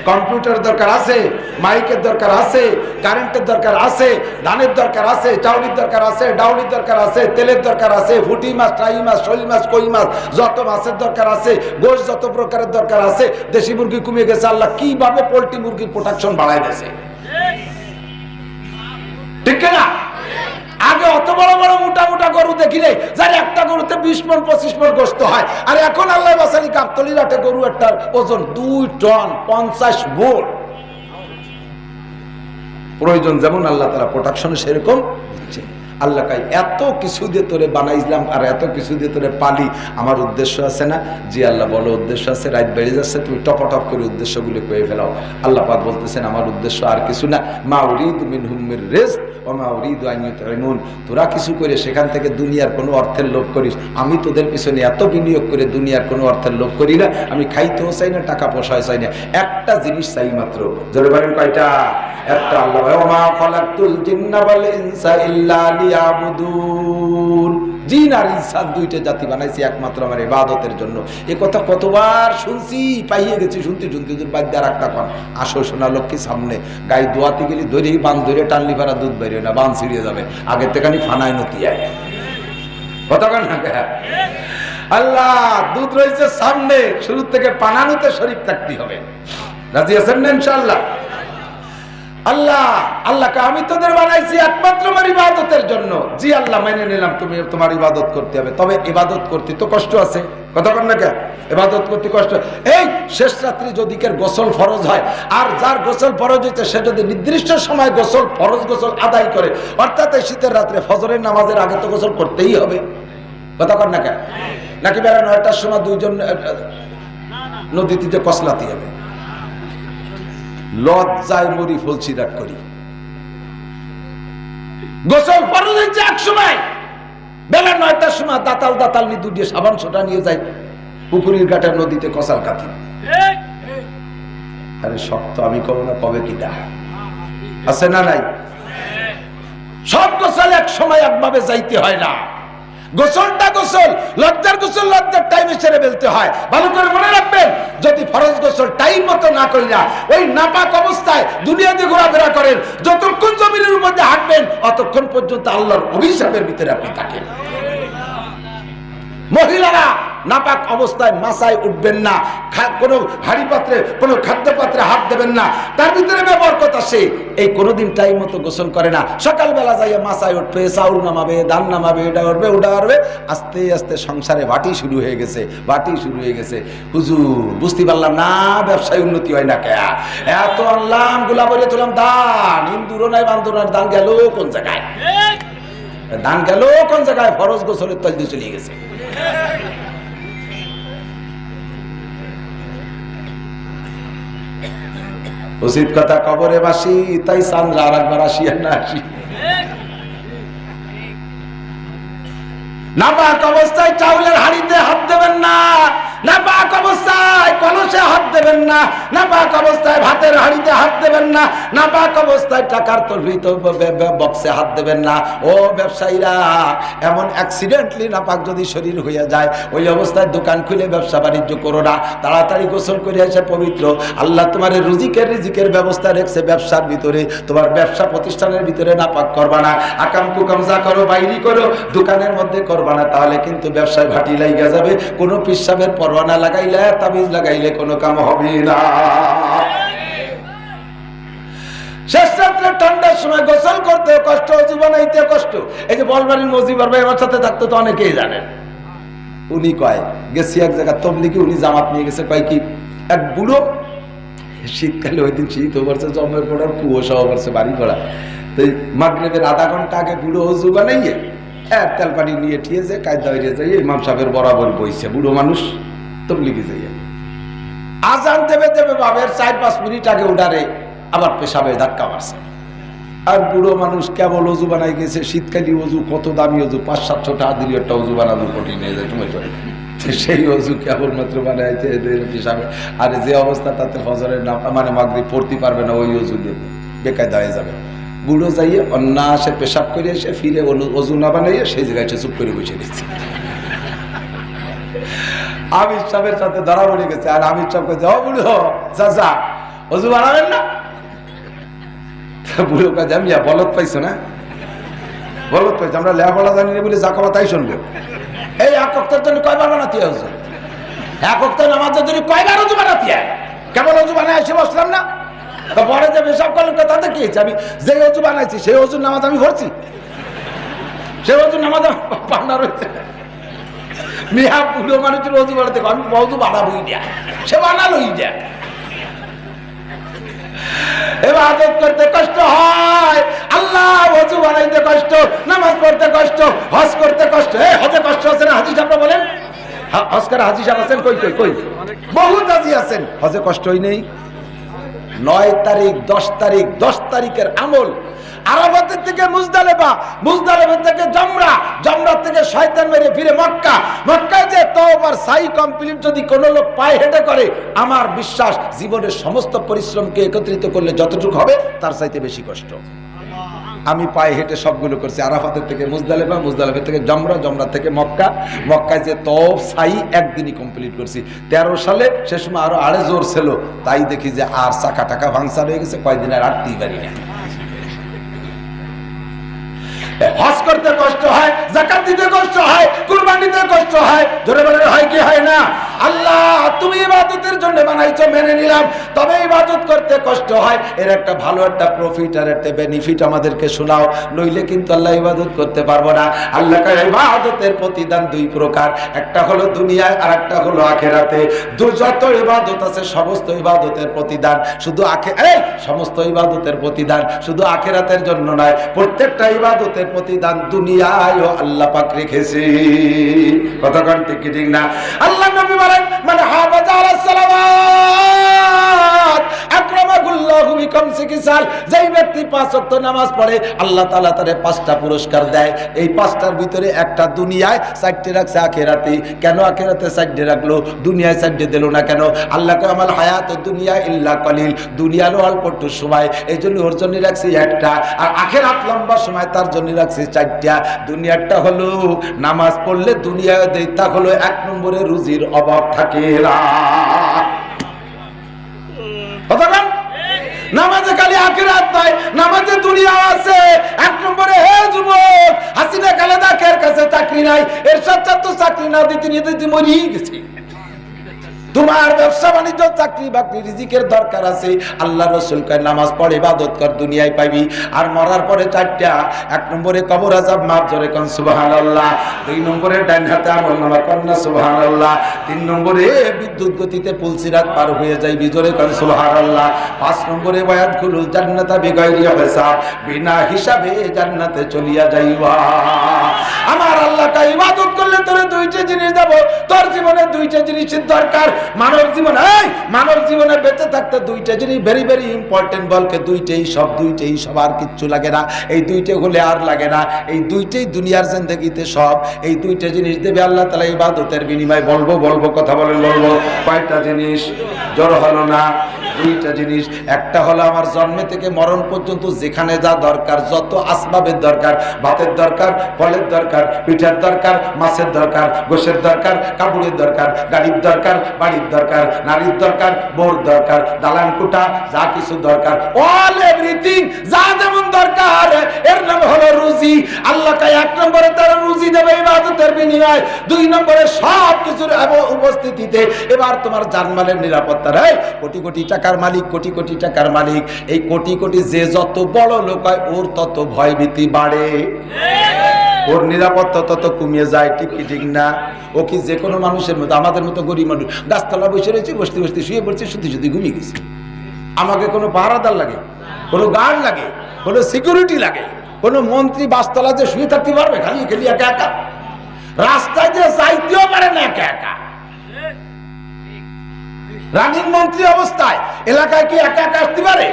কম্পিউটার দরকার আছে, মাইকের দরকার আছে, কারেন্টের দরকার আছে, ধানের দরকার আছে, চাউলির দরকার আছে, ডাউলির দরকার আছে, তেলের দরকার আছে, ফুটি মাছ, টাই মাছ, শোল মাছ, কই মাছ, যত মাছের দরকার আছে, গোশ যত প্রকারের দরকার আছে। দেশি মুরগি কমিয়ে গেছে, আল্লাহ কিভাবে পোল্ট্রি মুরগির প্রোডাকশন বাড়ায় দিয়েছে, ঠিক না? আগে অত বড় বড় মোটা মোটা গরু দেখিলে যার একটা গরুতে 20 মণ 25 মণ গোশত হয়, আর এখন আল্লাহ বাসালি গাবতলির হাটে গরু একটার ওজন 2 টন 50 মণ। প্রয়োজন যেমন আল্লাহ তাআলা প্রোডাকশন সেরকম দিচ্ছে। আল্লাহ কাই এত কিছু দিয়ে তোরে বানাইলাম আর এত কিছু দিয়ে তোরে পালি, আমার উদ্দেশ্য আছে না? জি আল্লাহ বলো উদ্দেশ্য আছে। রাত বেড়ে যাচ্ছে, তুমি টপটপ করে উদ্দেশ্যগুলো কয়ে ফেলাও। আল্লাহ পাক বলতেছেন আমার উদ্দেশ্য আর কিছু না, মা উরিদু মিনহুম মির রিজক ওয়া মা উরিদু আন ইউতঈমুন। তোরা কিছু করে সেখান থেকে দুনিয়ার কোনো অর্থের লোভ করিস, আমি তোদের পিছনে এত বিনিয়োগ করে দুনিয়ার কোনো অর্থের লোভ করি না। আমি খাইতেও চাই না, টাকা পয়সাও চাই না, একটা জিনিস চাই মাত্র। জোরে বলেন কয়টা? একটা। আল্লাহ ওয়া মা খালাকতুল জিন্না ওয়াল ইনসা ইল্লা লিয়াবুদুন। জিন আর ইনসান দুইটা জাতি বানাইছি একমাত্র আমার ইবাদতের জন্য। এ কথা কতবার শুনছি, পাইয়ে গেছি শুনতে শুনতে। বাদ দিয়ে রাখতা কন, আসো সোনা লক্ষ্মী সামনে, গায়ে দোয়াতে গেলি ধরেই বান ধরে টানলি পারা দুধ বেরিয়ে না, বান ছিঁড়িয়ে যাবে। আগের থেকে ফানায় নতি আয় কথা কন না। আল্লাহ দুধ রয়েছে সামনে, শুরু থেকে পানানোতে শরীক থাকতে হবে। রাজি আছেন না ইনশাআল্লাহ? আল্লাহ আল্লাহকে আমি তোদের বানাইছি একমাত্র আমার ইবাদতের জন্য। জি আল্লাহ মেনে নিলাম, তুমি তোমার ইবাদত করতে হবে, তবে ইবাদত করতে তো কষ্ট আছে। কথা বল না কে? ইবাদত করতে কষ্ট। এই শেষ রাত্রি যদি কের গোসল ফরজ হয়, আর যার গোসল ফরজ হইতে সে যদি নির্দিষ্ট সময় গোসল ফরজ গোসল আদায় করে, অর্থাৎ এই শীতের রাত্রে ফজরের নামাজের আগে তো গোসল করতেই হবে। কথা বল না কে? নাকি বেলা 9টার সময় দুইজন নদীতে যে কসলাতে হবে, লজ্জায় মরি ফলছি রাগ করি। গোসল ফরজ হচ্ছে এক সময়, বেলা 9টার সময় দাতাল নিয়ে দুটিয়ে সাবান সোটা নিয়ে যায় পুকুরের ঘাটের নদীতে কসাল কাটি। আরে শক্ত আমি কব না, কবে কিটা আছে না নাই? সব গোসল এক সময় একভাবে যাইতে হয় না। গোসলটা গোসল, লজ্জার গোসল লজ্জার টাইমে সেরে ফেলতে হয়। ভালো করে মনে রাখবেন, যদি ফরজ গোসল টাইম মতো না করিয়া ওই নাপাক অবস্থায় দুনিয়াতে ঘোরাফেরা করেন, যতক্ষণ জমিনের উপর দিয়ে হাঁটবেন অতক্ষণ পর্যন্ত আল্লাহর অভিশাপের ভিতরে আপনি থাকেন। মহিলারা নাপাক অবস্থায় মাসায় উঠবেন না, কোনো হাড়ি পাত্রে কোনো খাদ্য পাত্রে হাত দেবেন না, তার ভিতরে বরকত আসে। এই কোনোদিন টাইম মতো গোসল করে না, সকালবেলা যাইয়া মাসায় উঠবে, চাউল নামাবে, ধান নামাবে, এটা করবে ওটা করবে, আস্তে আস্তে সংসারে বাটি শুরু হয়ে গেছে, বাটি শুরু হয়ে গেছে। হুজুর বুঝতে পারলাম না ব্যবসায় উন্নতি হয় না কে, এত আনলাম গোলাবাড়ি তুলাম ধান, হিন্দুরও নাই বান্দুরার ধান গেল কোন জায়গায়, ধান গেল কোন জায়গায়, ফরজ গোসলের তল দিয়ে চলে গেছে। উচিত কথা কবরে বাসি, তাই চান্দ্রা আর একবার আসি আর না আসি। নাপাক অবস্থায় চাউলের হাড়িতে হাত দেবেন না, নাপাক অবস্থায় কলসে হাত দেবেন না, নাপাক অবস্থায় ভাতের হাড়িতে হাত দেবেন না, নাপাক অবস্থায় টাকার তরফিত বক্সে হাত দেবেন না। ও ব্যবসায়ীরা, এমন অ্যাক্সিডেন্টলি নাপাক যদি শরীর হয়ে যায়, ওই অবস্থায় দোকান খুলে ব্যবসা বাণিজ্য করো না, তাড়াতাড়ি গোসল করে এসে পবিত্র। আল্লাহ তোমার রিজিকের ব্যবস্থা রেখেছে ব্যবসার ভিতরে, তোমার ব্যবসা প্রতিষ্ঠানের ভিতরে নাপাক করবা না। আকাম কুকাম যা করো বাইরি করো, দোকানের মধ্যে করবা না, তাহলে কিন্তু ব্যবসায় ভাটি লাইগা যাবে। কোনো পিসাবের পরোয়ানা লাগাইলে, তাবিজ লাগাইলে কোনো কাম হবে না। শেষ রাত্রে ঠান্ডার সময় গোসল করতে কষ্ট, অজু বানাইতে কষ্ট। এই যে বলবাড়ির মজিবর ভাই আমার সাথে থাকতো তো অনেকেই জানেন। উনি কয় গেছি এক জায়গায় তবলিগে, উনি জামাত নিয়ে গেছে, কয় কি এক বুড়ো, শীতকালে ওই দিন শীত পড়ছে, জমের পড়ার কুয়াশাও পড়ছে, বাড়ি পড়া। তো মাগরিবের আধা ঘন্টা আগে বুড়ো অজু বানাইয়ে তেল পানি নিয়ে ঠিয়েছে, কায়দা হয়ে যাই ইমাম সাহেবের বরাবর বইছে, বুড়ো মানুষ তবলিগে যাইয়া আজান দেবে দেবে বাবের 4-5 মিনিট আগে উঠারে আবার পেশাবে ধাক্কা মারছে। আর বুড়ো মানুষ কেবল অজু বানাই গেছে, শীতকালী অজু কত দামি অজু, 500-700 টাকা দিলে একটা অজু বানানো কঠিন হয়ে যায়, সময় চলে। সেই অজু কেবলমাত্র বানাইতে পেশাবে, আর যে অবস্থা তাতে ফজরের মানে মাগরিব পড়তে পারবে না, ওই অজু দিয়ে বেকায়দা হয়ে যাবে। বুড়ো যাইয়ে অন্যাসে পেশাব করে এসে ফিরে অজু না বানাইয়ে সেই জায়গায় চুপ করে বসে দিচ্ছে। আমির সাহেবের সাথে ধরা পড়ে গেছে, আর আমির সাহেব কে বুড়ো চাচা অজু বানাবেন না? বুড়ো কাজে আমি বলত পাইছো না, বলত পাইছো, আমরা লেখাপড়া জানি না বলে যা কবা তাই শুনবে। এই এক ওয়াক্তের জন্য কয়বার বানাতে হয়? এক ওয়াক্তের নামাজের জন্য কয়বার অজু বানাতে হয়? কেবল অজু বানায় এসে বসলাম না, পরে যে পেশাব করলেন তাতে কি হয়েছে? আমি যে অজু বানাইছি সেই অজুর নামাজ আমি পড়ছি, সেই অজুর নামাজ পান্না রয়েছে। মিয়া বুড়ো মানুষের অজু বানাতে আমি অজু বানাবোই না, সে বানালোই না। ইবাদত করতে কষ্ট হয়, আল্লাহ ওযু বানাইতে কষ্ট, নামাজ পড়তে কষ্ট, হজ করতে কষ্ট। এই হজে কষ্ট আছে না? হাজী সাহেব বলেন, হজ করে হাজী সাহেব আছেন কই কই কই? বহুত হাজী আছেন, হজে কষ্টই নেই। 9 তারিখ 10 তারিখ 10 তারিখের আমল, আরাফাতের থেকে মুজদালিফা, মুজদালিফা থেকে জামরা, জামরা থেকে শয়তান মেরে ফিরে মক্কা, মক্কায় যে তওবার সাই কমপ্লিট যদি কোন লোক পায়ে হেঁটে করে, আমার বিশ্বাস জীবনের সমস্ত পরিশ্রমকে একত্রিত করলে যতটুকু হবে তার চাইতে বেশি কষ্ট। আমি পায়ে হেঁটে সবগুলো করছি, আরাফাতের থেকে মুজদালিফা, মুজদালিফা থেকে জামরা, জামরা থেকে মক্কা, মক্কায় যে তওব সাই একদিনই কমপ্লিট করছি। 13 সালে সে সময় আরো আড়ে জোর ছিল, তাই দেখি যে আর চাকা টাকা ভাঙসার হয়ে গেছে, কয়দিন আর আটতেই পারি না। হজ করতে কষ্ট হয়, যাকাত দিতে কষ্ট হয়, কুরবানি দিতে কষ্ট হয়, জোরে বলে হয় কি হয় না? আল্লাহ তুমি ইবাদতের জন্য বানাইছো, মেনে নিলাম, তবে ইবাদত করতে কষ্ট হয়। এর একটা ভালো একটা প্রফিট আর একটা বেনিফিট আমাদেরকে শোনাও, নইলে কিন্তু আল্লাহ ইবাদত করতে পারবো না। আল্লাহ কয় ইবাদতের প্রতিদান 2 প্রকার, একটা হলো দুনিয়ায় আর একটা হলো আখিরাতে। যত ইবাদত আছে সমস্ত ইবাদতের প্রতিদান শুধু সমস্ত ইবাদতের প্রতিদান শুধু আখিরাতের জন্য নয়, প্রত্যেকটা ইবাদতের প্রতিদান দুনিয়ায় আল্লাহ পাক রেখেছে। কতক্ষণ ঠিক ঠিক না? আল্লাহ নবী বলেন, মানে হাফাজা আলাস সালাওয়াত আকরামাহুল্লাহ আল্লাহু বিখামসি খিসাল, যেই ব্যক্তি 5 ওয়াক্ত নামাজ পড়ে আল্লাহ তাআলা তারে 5টা পুরস্কার দেয়। এই 5টার ভিতরে একটা দুনিয়ায় 4টে রাখছে আখিরাতে। কেন আখিরাতে 4টে রাখলো, দুনিয়ায় 4টে দিল না কেন? আল্লাহ কয় আমাল হায়াতুদ দুনিয়া ইল্লা কলিল, দুনিয়ারও অল্প একটু সময়, এই জন্য ওর জন্য রাখছি একটা, আর আখিরাত লম্বা সময়, তার জন্য রাখছি 4টা। দুনিয়াটা হলো নামাজ পড়লে দুনিয়ায় দেয়, তা হলো 1 নম্বরে রুজির অভাব থাকে না। নামাজে খালি আখিরাত নয়, নামাজে দুনিয়া আছে। 1 নম্বরে হে যুবক, হাসিনা খালেদা এর কাছে চাকরি নাই, এর সাথে তো চাকরি না দিতে নিতে মরিয়ে গেছে। তোমার ব্যবসা বাণিজ্য চাকরি বাকরি রিজিকের দরকার আছে। আল্লাহ রাসূল কয় নামাজ পড়ে ইবাদত কর, দুনিয়ায় পাইবি। আর মরার পরে 4টা, 1 নম্বরে কবর আযাব মাফ, জোরে কোন সুবহানাল্লাহ। 2 নম্বরে ডান হাতে আমলনামা কন্না সুবহানাল্লাহ। 3 নম্বরে বিদ্যুৎ গতিতে পুলসিরাত পার হয়ে যাইবি, জোরে কোন সুবহানাল্লাহ। 5 নম্বরে ওয়ায়াদখুলুল জান্নাতা বিগাইরি হিসাব, বিনা হিসাবে জান্নাতে চলিয়া যাইবা। আমার আল্লাহ কয় ইবাদত করলে তোরে 2টা জিনিস দেব। তোর জীবনে 2টা জিনিসের দরকার। মানব জীবনে বেঁচে থাকতে 2টা জিনিস ভেরি ভেরি ইম্পর্টেন্ট। বলকে 2টাই সব, আর কিচ্ছু লাগে না। এই 2টা হলে আর লাগে না। এই 2টাই দুনিয়ার জিন্দেগিতে সব। এই 2টা জিনিস দেবে আল্লাহ তাআলা ইবাদতের বিনিময়ে। বলবো কথা বলেন, বলবো কয়টা জিনিস? জোর হলো না? 2টা জিনিস। একটা হলো আমার জন্ম থেকে মরণ পর্যন্ত যেখানে যা দরকার, যত আসবাবের দরকার, ভাতের দরকার, ফলের দরকার, পিঠার দরকার, মাছের দরকার, গোশের দরকার, কাপড়ের দরকার, গাড়ির দরকার, বাড়ির দরকার, নারীর দরকার, বউর দরকার, দালান কোঠা, যা কিছু দরকার, অল এভরিথিং যা যেমন দরকার, এর নাম হলো রুজি। আল্লাহ কয় 1 নম্বরে তার রুজি দেবে ইবাদতের বিনিময়ে। 2 নম্বরে সব কিছুর উপস্থিতিতে এবার তোমার জানমালের নিরাপত্তা। রে কোটি কোটি টাকার মালিক, কোটি কোটি টাকার মালিক, এই কোটি কোটি যে যত বড় লোক হয় ওর তত ভয়ভীতি বাড়ে, ওর নিরাপত্তা তত কমিয়ে যায়। ঠিক না? ও কি যে কোনো মানুষের মতো, আমাদের মতো গরিব মানুষ, গাছতলা বসে রয়েছে, বসতে বসতে শুয়ে পড়ছে, শুতে ঘুমিয়ে গেছে। আমাকে কোনো পাহারাদার লাগে, কোনো গার্ড লাগে, কোনো সিকিউরিটি লাগে? কোনো মন্ত্রী বাসতলা যে শুয়ে থাকতে পারবে খালি একা একা? রাস্তায় যে যাইতেও পারে না একা একা। রানিং মন্ত্রী অবস্থায় এলাকায় কি একা একা আসতে পারে?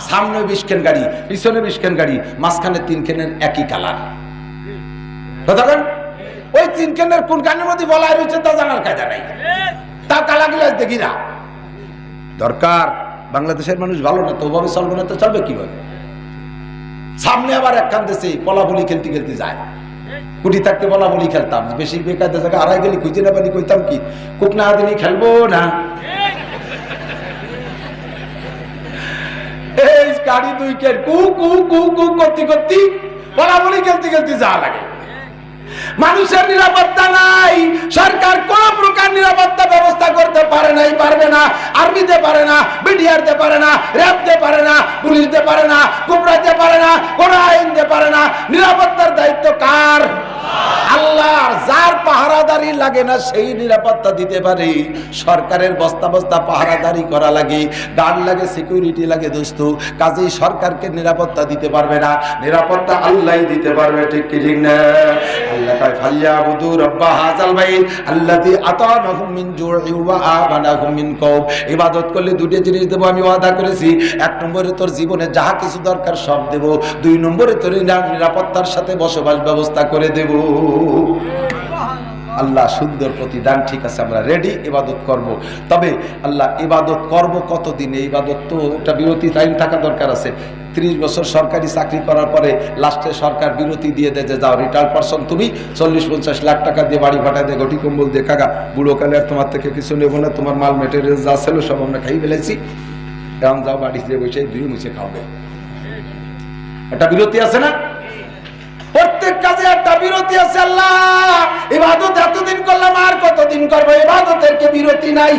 সামনে 20 খান গাড়ি, পিছনে 20 খান গাড়ি, মাঝখানে 3 খানের একই কালার। ওই 3 খানের কোন কানের মধ্যে বলা রয়েছে তা জানার কাজা নাই, তা কালা গিলাস দেখি না। দরকার বাংলাদেশের মানুষ ভালো না তো, ওভাবে চলবে না তো চলবে কিভাবে? সামনে আবার একখান দেশে পলাবলি খেলতে যায়। কুটি থাকতে বলাবলি খেলতাম, বেশি বেকার জায়গা হারাই গেলি খুঁজে না পারি, কইতাম কি কুক না দিনই খেলবো না। এই গাড়ি 2 কের কু কু কু কু করতে বলাবলি খেলতে যা লাগে। মানুষের নিরাপত্তা নাই, সরকার কোন প্রকার নিরাপত্তা ব্যবস্থা করতে পারে নাই, পারবে না। আর্মি দিতে পারে না, বিডিআর দিতে পারে না, র্যাব দিতে পারে না, পুলিশ দিতে পারে না, কুবরা দিতে পারে না, কোন আইন দিতে পারে না। নিরাপত্তার দায়িত্ব কার? আল্লাহর। যার পাহারাদারি লাগে না সেই নিরাপত্তা দিতে পারে। সরকারের বস্তা বস্তা পাহারাদারি করা লাগে, গার্ড লাগে, সিকিউরিটি লাগে দোস্ত। কাজেই সরকারকে নিরাপত্তা দিতে পারবে না, নিরাপত্তা আল্লাহই দিতে পারবে। ঠিক না? আল্লাহ কয় ফালিয়াবুদু রাব্ব হাযাল বাইত আল্লাযী আতানাহুম মিন জু'ইন ওয়া আমানাহুম মিন খাউফ। ইবাদত করলে 2টা জিনিস দেব, আমি ওয়াদা করেছি। 1 নম্বরে তোর জীবনে যাহা কিছু দরকার সব দেব। 2 নম্বরে তোর নিরাপত্তার সাথে বসবাস ব্যবস্থা করে দেব। আল্লাহ সুন্দর প্রতিদান। ঠিক আছে, আমরা রেডি, ইবাদত করব। তবে আল্লাহ ইবাদত করব কতদিন? ইবাদত তো একটা বিরতি টাইম থাকা দরকার আছে। 30 বছর সরকারি চাকরি করার পরে লাস্টে সরকার বিরতি দিয়ে দেয় যে যাও রিটায়ার্ড পারসন, তুমি 40-50 লাখ টাকা দিয়ে বাড়ি ভাড়া দিয়ে ঘটি কম্বল দিয়ে কাকা বুড়ো কালে আর তোমার থেকে কিছু নেবো না, তোমার মাল মেটেরিয়াল যা ছিল সব আমরা খাই ফেলেছি, এখন যাও বাড়ি দিয়ে বসে 2 মুছে খাওয়াবে। একটা বিরতি আছে না? প্রত্যেক কাজে একটা বিরতি আছে। আল্লাহ ইবাদত এতদিন করলাম, আর কতদিন করবো? ইবাদতের কি বিরতি নাই?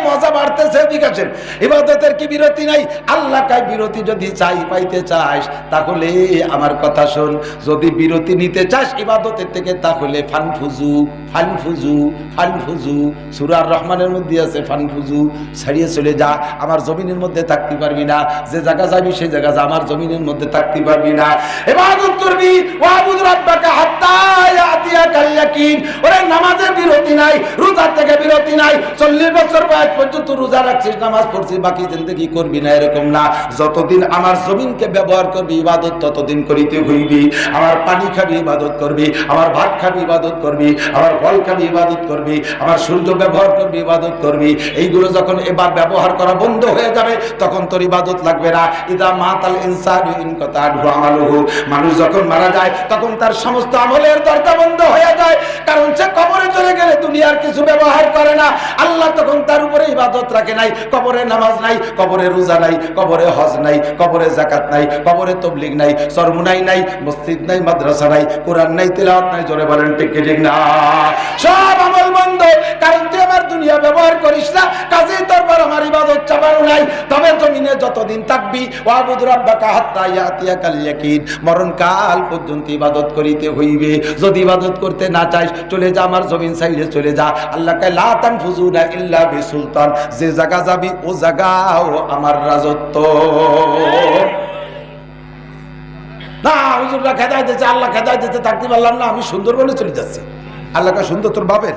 মজা বাড়তেছে, ঠিক আছে, ইবাদতের কি বিরতি নাই? আল্লাহ কাই বিরতি যদি পাইতে চাস তাহলে আমার কথা শোন। যদি বিরতি নিতে চাস ইবাদতের থেকে তাহলে ফানফুজু ফানফুজু ফানফুজু, সূরা রহমানের মধ্যে আছে ফানফুজু, ছাড়িয়ে চলে যা, আমার জমিনের মধ্যে থাকতে পারবি না। যে জায়গা যাবি সেই জায়গা যা, আমার জমিনের মধ্যে থাকতে পারবি না। ইবাদত করবি ওয়াবুদ রাব্বাকা হাত্তা ইয়াতিয়াকাল ইয়াকিন। ওরে নামাজের বিরতি নাই, রোজা থেকে বিরতি নাই। 40 বছর বয়স পর্যন্ত রোজা রাখছিস, নামাজ পড়ছিস, বাকি জিন্দেগি করবি না, এরকম না। যতদিন আমার জমিনকে ব্যবহার করবি ইবাদত ততদিন করিতে হইবি। আমার পানি খাবি ইবাদত করবি, আমার ভাত খাবি ইবাদত করবি, আমার ফল খাবি ইবাদত করবি, আমার সূর্য ব্যবহার করবি ইবাদত করবি। এইগুলো যখন এবার ব্যবহার করা বন্ধ হয়ে যাবে তখন তোর ইবাদত লাগবে না। ইদা মাতাল ইনসানু ইনকাতাআ আমালুহু, মানুষ যখন মারা যায় তখন তার সমস্ত আমলের দরজা বন্ধ হয়ে যায়, কারণ সে কবরে চলে গেলে দুনিয়ার কিছু ব্যবহার করে না। আল্লাহ তখন তার উপরে ইবাদত রাখে নাই। কবরে নামাজ নাই, কবরে রোজা নাই, কবরে হজ নাই, কবরে যাকাত নাই, কবরে তাবলীগ নাই, সরমুনাই নাই, মসজিদ নাই, মাদ্রাসা নাই, কোরআন নাই, তিলাওয়াত নাই। জোরে বলেন ঠিক কি ঠিক না? সব আমল বন্ধ, কারণ তুই আমার দুনিয়া ব্যবহার করিস না, কাজেই তোর পর আমার ইবাদত চাপানো নাই। তবে জমিনে যতদিন থাকবি ওয়াবুদ রাব্বাকা হাত্তা ইয়াতিয়াকাল ইয়াকিন, মরণকাল পর্যন্ত ইবাদত করিতে হইবে। যদি ইবাদত করতে না চাইস চলে যা, আমার জমিন চাইলে চলে যা। আল্লাহ কয় লা তানফুজুনা ইল্লা বিসুলতান, যে জায়গা যাবি ও জায়গাও আমার রাজত্ব। না হুজুররা খেদায় দিচ্ছে, আল্লাহ খেদায় দিতে থাকতে পারলাম না, আমি সুন্দরবনে চলে যাচ্ছি। আল্লাহ কয় সুন্দর তোর বাপের।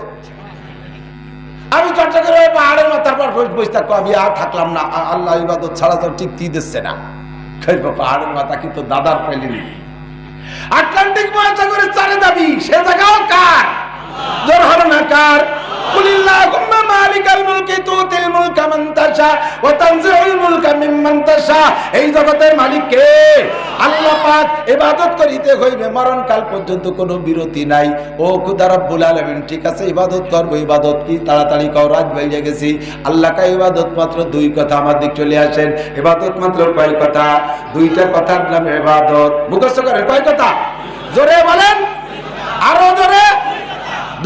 আমি চর্চা করে পাহাড়ের মাথার পর বসে থাকবো, আমি আর থাকলাম না। আল্লাহ ইবাদত ছাড়া তো টিকতেই দিচ্ছে না। পাহাড়ের মাথা কিন্তু দাদার ফেলিনি। আটলান্টিক মহাসাগরের চারে দাবি, সে জায়গাও কার? জোর হলো না কার? কুলিল্লাহুম্মা মালিকাল মুলকি তুতিল মুলকা মান তাশা ওয়া তানজিউল মুলকা মিম্মান তাশা। এই জগতের মালিক কে? আল্লাহ পাক। ইবাদত করিতে হইবে মরণকাল পর্যন্ত, কোনো বিরতি নাই। ও খোদা রব্বুল আলামিন, ঠিক আছে ইবাদত করব। ইবাদত কি? তাড়াতাড়ি কও, রাত বাইরে গেছি। আল্লাহ কা ইবাদত মাত্র দুই কথা, আমার দিক চলে আসেন। ইবাদত মাত্র কয় কথা? দুইটা কথার নাম ইবাদত। মুখস্থ করেন কয় কথা? জোরে বলেন, আরো জোরে।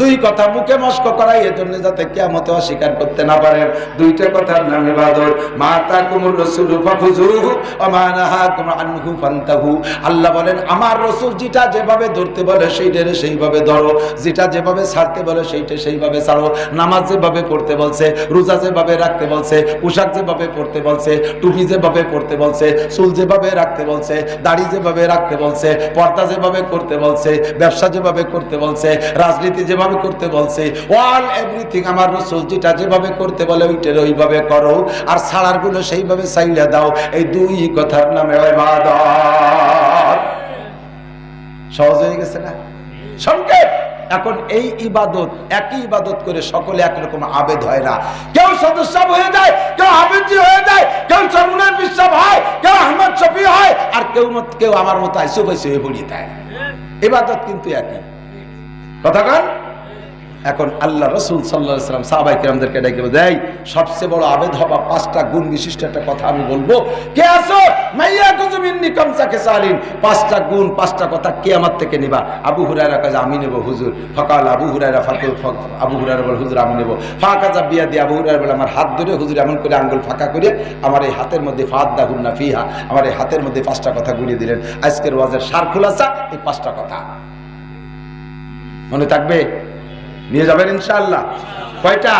দুই কথা মুখে মস্ক করাই, এজন্য যাতে কিয়ামতে অস্বীকার করতে না পারেন। দুইটা কথার নাম ইবাদত। মা তাকুমুর রাসূলু ফাখুযুহু ওয়া মা নাহাকুম আনহু ফান্তাহু। আল্লাহ বলেন আমার রাসূল যেটা যেভাবে ধরতে বলে সেইটারে সেইভাবে ধরো, যেটা যেভাবে ছাড়তে বলে সেইটা সেইভাবে ছাড়ো। নামাজ যেভাবে পড়তে বলছে, রোজা যেভাবে রাখতে বলছে, পোশাক যেভাবে পড়তে বলছে, টুপি যেভাবে পড়তে বলছে, চুল যেভাবে রাখতে বলছে, দাড়ি যেভাবে রাখতে বলছে, পর্দা যেভাবে করতে বলছে, ব্যবসা যেভাবে করতে বলছে, রাজনীতি যেভাবে করতে বলছে, অল এভরিথিং আমার রাসূল যেটা যেভাবে করতে বলে ওইটার ওইভাবে করো, আর ছাড়ার গুলো সেইভাবে চাইলে দাও। এই দুই কথার নামে ইবাদত। সহজ হয়ে গেছে না? সংক্ষেপ। এখন এই ইবাদত, একই ইবাদত করে সকলে একরকম আবেদ হয় না। কেউ সদস্য হয়ে যায়, কেউ আবেদজি হয়ে যায়, কেউ চরমুনার বিশ্বাস হয়, কেউ আহমদ শফি হয়, আর কেউ আমার মতো আইসো বাইসো হয়ে পড়িয়ে দেয়। ইবাদত কিন্তু একই কথা কন। এখন আল্লাহ রাসূল সাল্লাল্লাহু আলাইহি ওয়াসাল্লাম সাহাবায়ে কিরামদেরকে ডেকে দেয়, সবচেয়ে বড় আবেদ হবা 5টা গুণ বিশিষ্ট একটা কথা আমি বলবো। কে আছো? মাইয়া কুজুমিন্নি কামসাকে সালিন। 5টা গুণ, 5টা কথা কিয়ামত থেকে নিবা। আবু হুরায়রা কয় আমি নেব হুজুর। ফাকাল আবু হুরায়রা, আবু হুরায়রা বলে হুজুর আমি নেব। ফাকাজা বিয়াদি, আবু হুরায়রা বলে আমার হাত ধরে হুজুর এমন করে আঙ্গুল ফাঁকা করে আমার এই হাতের মধ্যে ফাদাহুন্না ফিহা, আমার এই হাতের মধ্যে 5টা কথা গুলিয়ে দিলেন। আজকের ওয়াজের সার খোলাসা এই 5টা কথা। মনে থাকবে? নিয়ে যাবেন ইনশাআল্লাহ। কয়টা?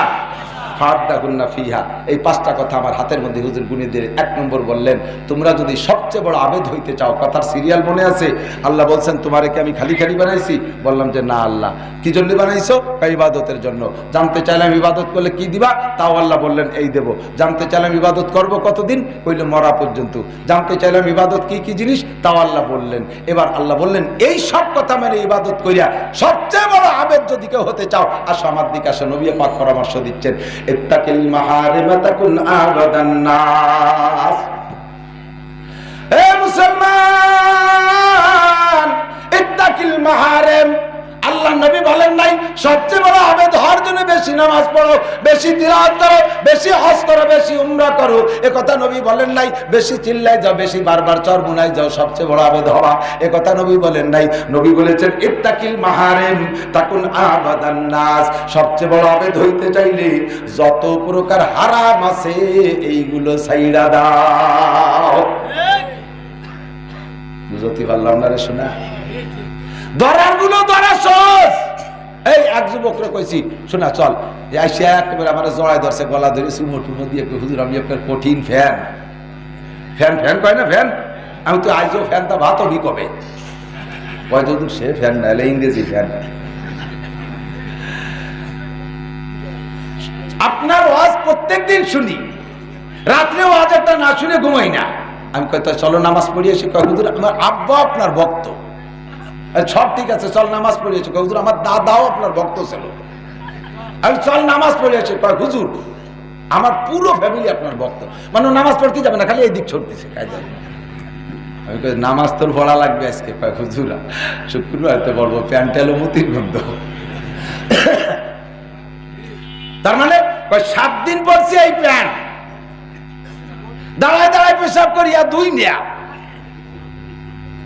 ফাদাহুন্না ফিহা। এই 5টা কথা আমার হাতের মধ্যে হুজুর গুনিয়ে দিয়ে 1 নম্বর বললেন, তোমরা যদি সবচেয়ে বড় আবেদ হইতে চাও, কথার সিরিয়াল মনে আছে? আল্লাহ বলছেন তোমারে কি আমি খালি খালি বানাইছি? বললাম যে না আল্লাহ। কি জন্য বানাইছো? ইবাদতের জন্য। জানতে চাইলাম ইবাদত করলে কি দিবা? তাও আল্লাহ বললেন এই দেব। জানতে চাইলাম ইবাদত করব কতদিন? কইলে মরা পর্যন্ত। জানতে চাইলাম ইবাদত কি কি জিনিস? তাও আল্লাহ বললেন। এবার আল্লাহ বললেন এই সব কথা মেনে ইবাদত করিয়া সবচেয়ে বড় আবেদ যদি কেউ হতে চাও, আসো আমার দিকে আসো। নবী পাক পরামর্শ দিচ্ছেন, ইত্তাকিল মাহারিমা তাকুন আবাদান নাস। এ মুসলমান, ইত্তাকিল মাহারিম। আল্লাহ নবী বলেন নাই সবচেয়ে বড় আবেদ হওয়ার জন্য বেশি নামাজ পড়ো, বেশি তিলাওয়াত করো, বেশি হজ করো, বেশি উমরা করো। এ কথা নবী বলেন নাই বেশি চিল্লাই যাও, বেশি বারবার চরমুনায় যাও, সবচেয়ে বড় আবেদ হওয়া। এ কথা নবী বলেন নাই। নবী বলেছেন ইত্তাকিল মাহারিম তাকুন আবাদান নাস। সবচেয়ে বড় আবেদ হইতে চাইলে যত প্রকার হারাম আছে এইগুলো ছাইড়া দাও। বুঝতে পারলাম না রে শোনা? ধরার গুলো ধরা সহজ। এই এক যুবকরে কইছি শোনা চল, আসিয়া একেবারে আমার জড়াই ধরছে, গলা ধরে চুমো টুমো দিয়ে হুজুর আমি আপনার কঠিন ফ্যান। ফ্যান ফ্যান কয় না ফ্যান? আমি তো আইজও ফ্যানটা ভাত হবি কবে? কয় হুজুর সে ফ্যান না, ইংরেজি ফ্যান। আপনার ওয়াজ প্রত্যেকদিন শুনি, রাত্রে ওয়াজ একটা না শুনে ঘুমাই না। আমি কই তো চলো নামাজ পড়ি এসে। কয় হুজুর আমার আব্বা আপনার ভক্ত। সব ঠিক আছে, চল নামাজ পড়ি এসে। কয় হুজুর আমার দাদাও আপনার ভক্ত ছিল। আমি চল নামাজ পড়ি এসে। কয় হুজুর আমার পুরো ফ্যামিলি আপনার ভক্ত। মানে নামাজ পড়তে যাবে না, খালি এই দিক ছড়তেছে কায়দা। আমি কই নামাজ তোর পড়া লাগবে আজকে। কয় হুজুর শুক্রবারতে পড়বো, প্যান্টেল মতির গন্ধ। তার মানে 7 দিন পরছি এই প্যান্ট, দাঁড়ায় দাঁড়ায় পেশাব করিয়া 2 নেয়া।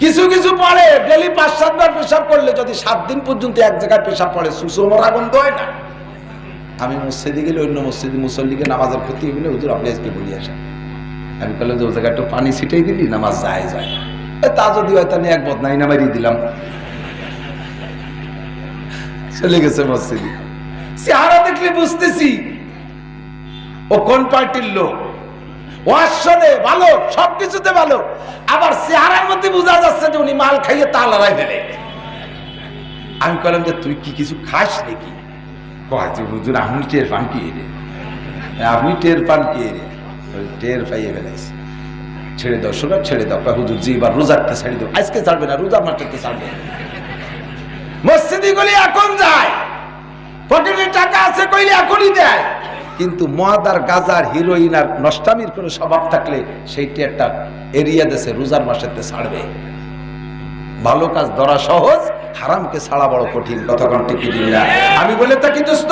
কিছু কিছু পড়ে ডেলি 5-7 বার পেশাব করলে যদি 7 দিন পর্যন্ত এক জায়গায় পেশাব পড়ে সুষমরা গন্ধ হয় না। আমি মসজিদে গেলে অন্য মসজিদে মুসল্লিকে নামাজের ক্ষতি হইলে হুজুর আপনি আজকে বলি আসেন। আমি বললাম যে ও জায়গায় একটু পানি ছিটাই দিলি নামাজ যায় যায়। তা যদি হয় তাহলে এক বদনাই নামাই দিলাম, চলে গেছে মসজিদে। চেহারা দেখলে বুঝতেছি ও কোন পার্টির লোক। ওয়াশনে ভালো, সবকিছুতে ভালো, আবার চেহারার মধ্যে বোঝা যাচ্ছে যে উনি মাল খাইয়ে তা লড়াই ফেলে। আমি বললাম যে তুই কি কিছু খাস নাকি? হুজুর আপনি টের পান কি রে? আপনি টের পান কি রে? টের পাইয়ে ফেলাইছি। ছেড়ে দাও শোনা, ছেড়ে দাও। হুজুর জি এবার রোজারটা ছেড়ে দাও। আজকে ছাড়বে না, রোজা মারতে ছাড়বে। মসজিদে গলি এখন যায়, পকেটে টাকা আছে কইলে এখনই দেয়। কিন্তু মদ আর গাজার হিরোইন আর নষ্টামির কোনো স্বভাব থাকলে সেইটি একটা এরিয়া দেশে রোজার মাসেতে ছাড়বে। ভালো কাজ ধরা সহজ, হারামকে ছাড়া বড় কঠিন। কথা কোনটি কি দিন না? আমি বলে থাকি দোস্ত,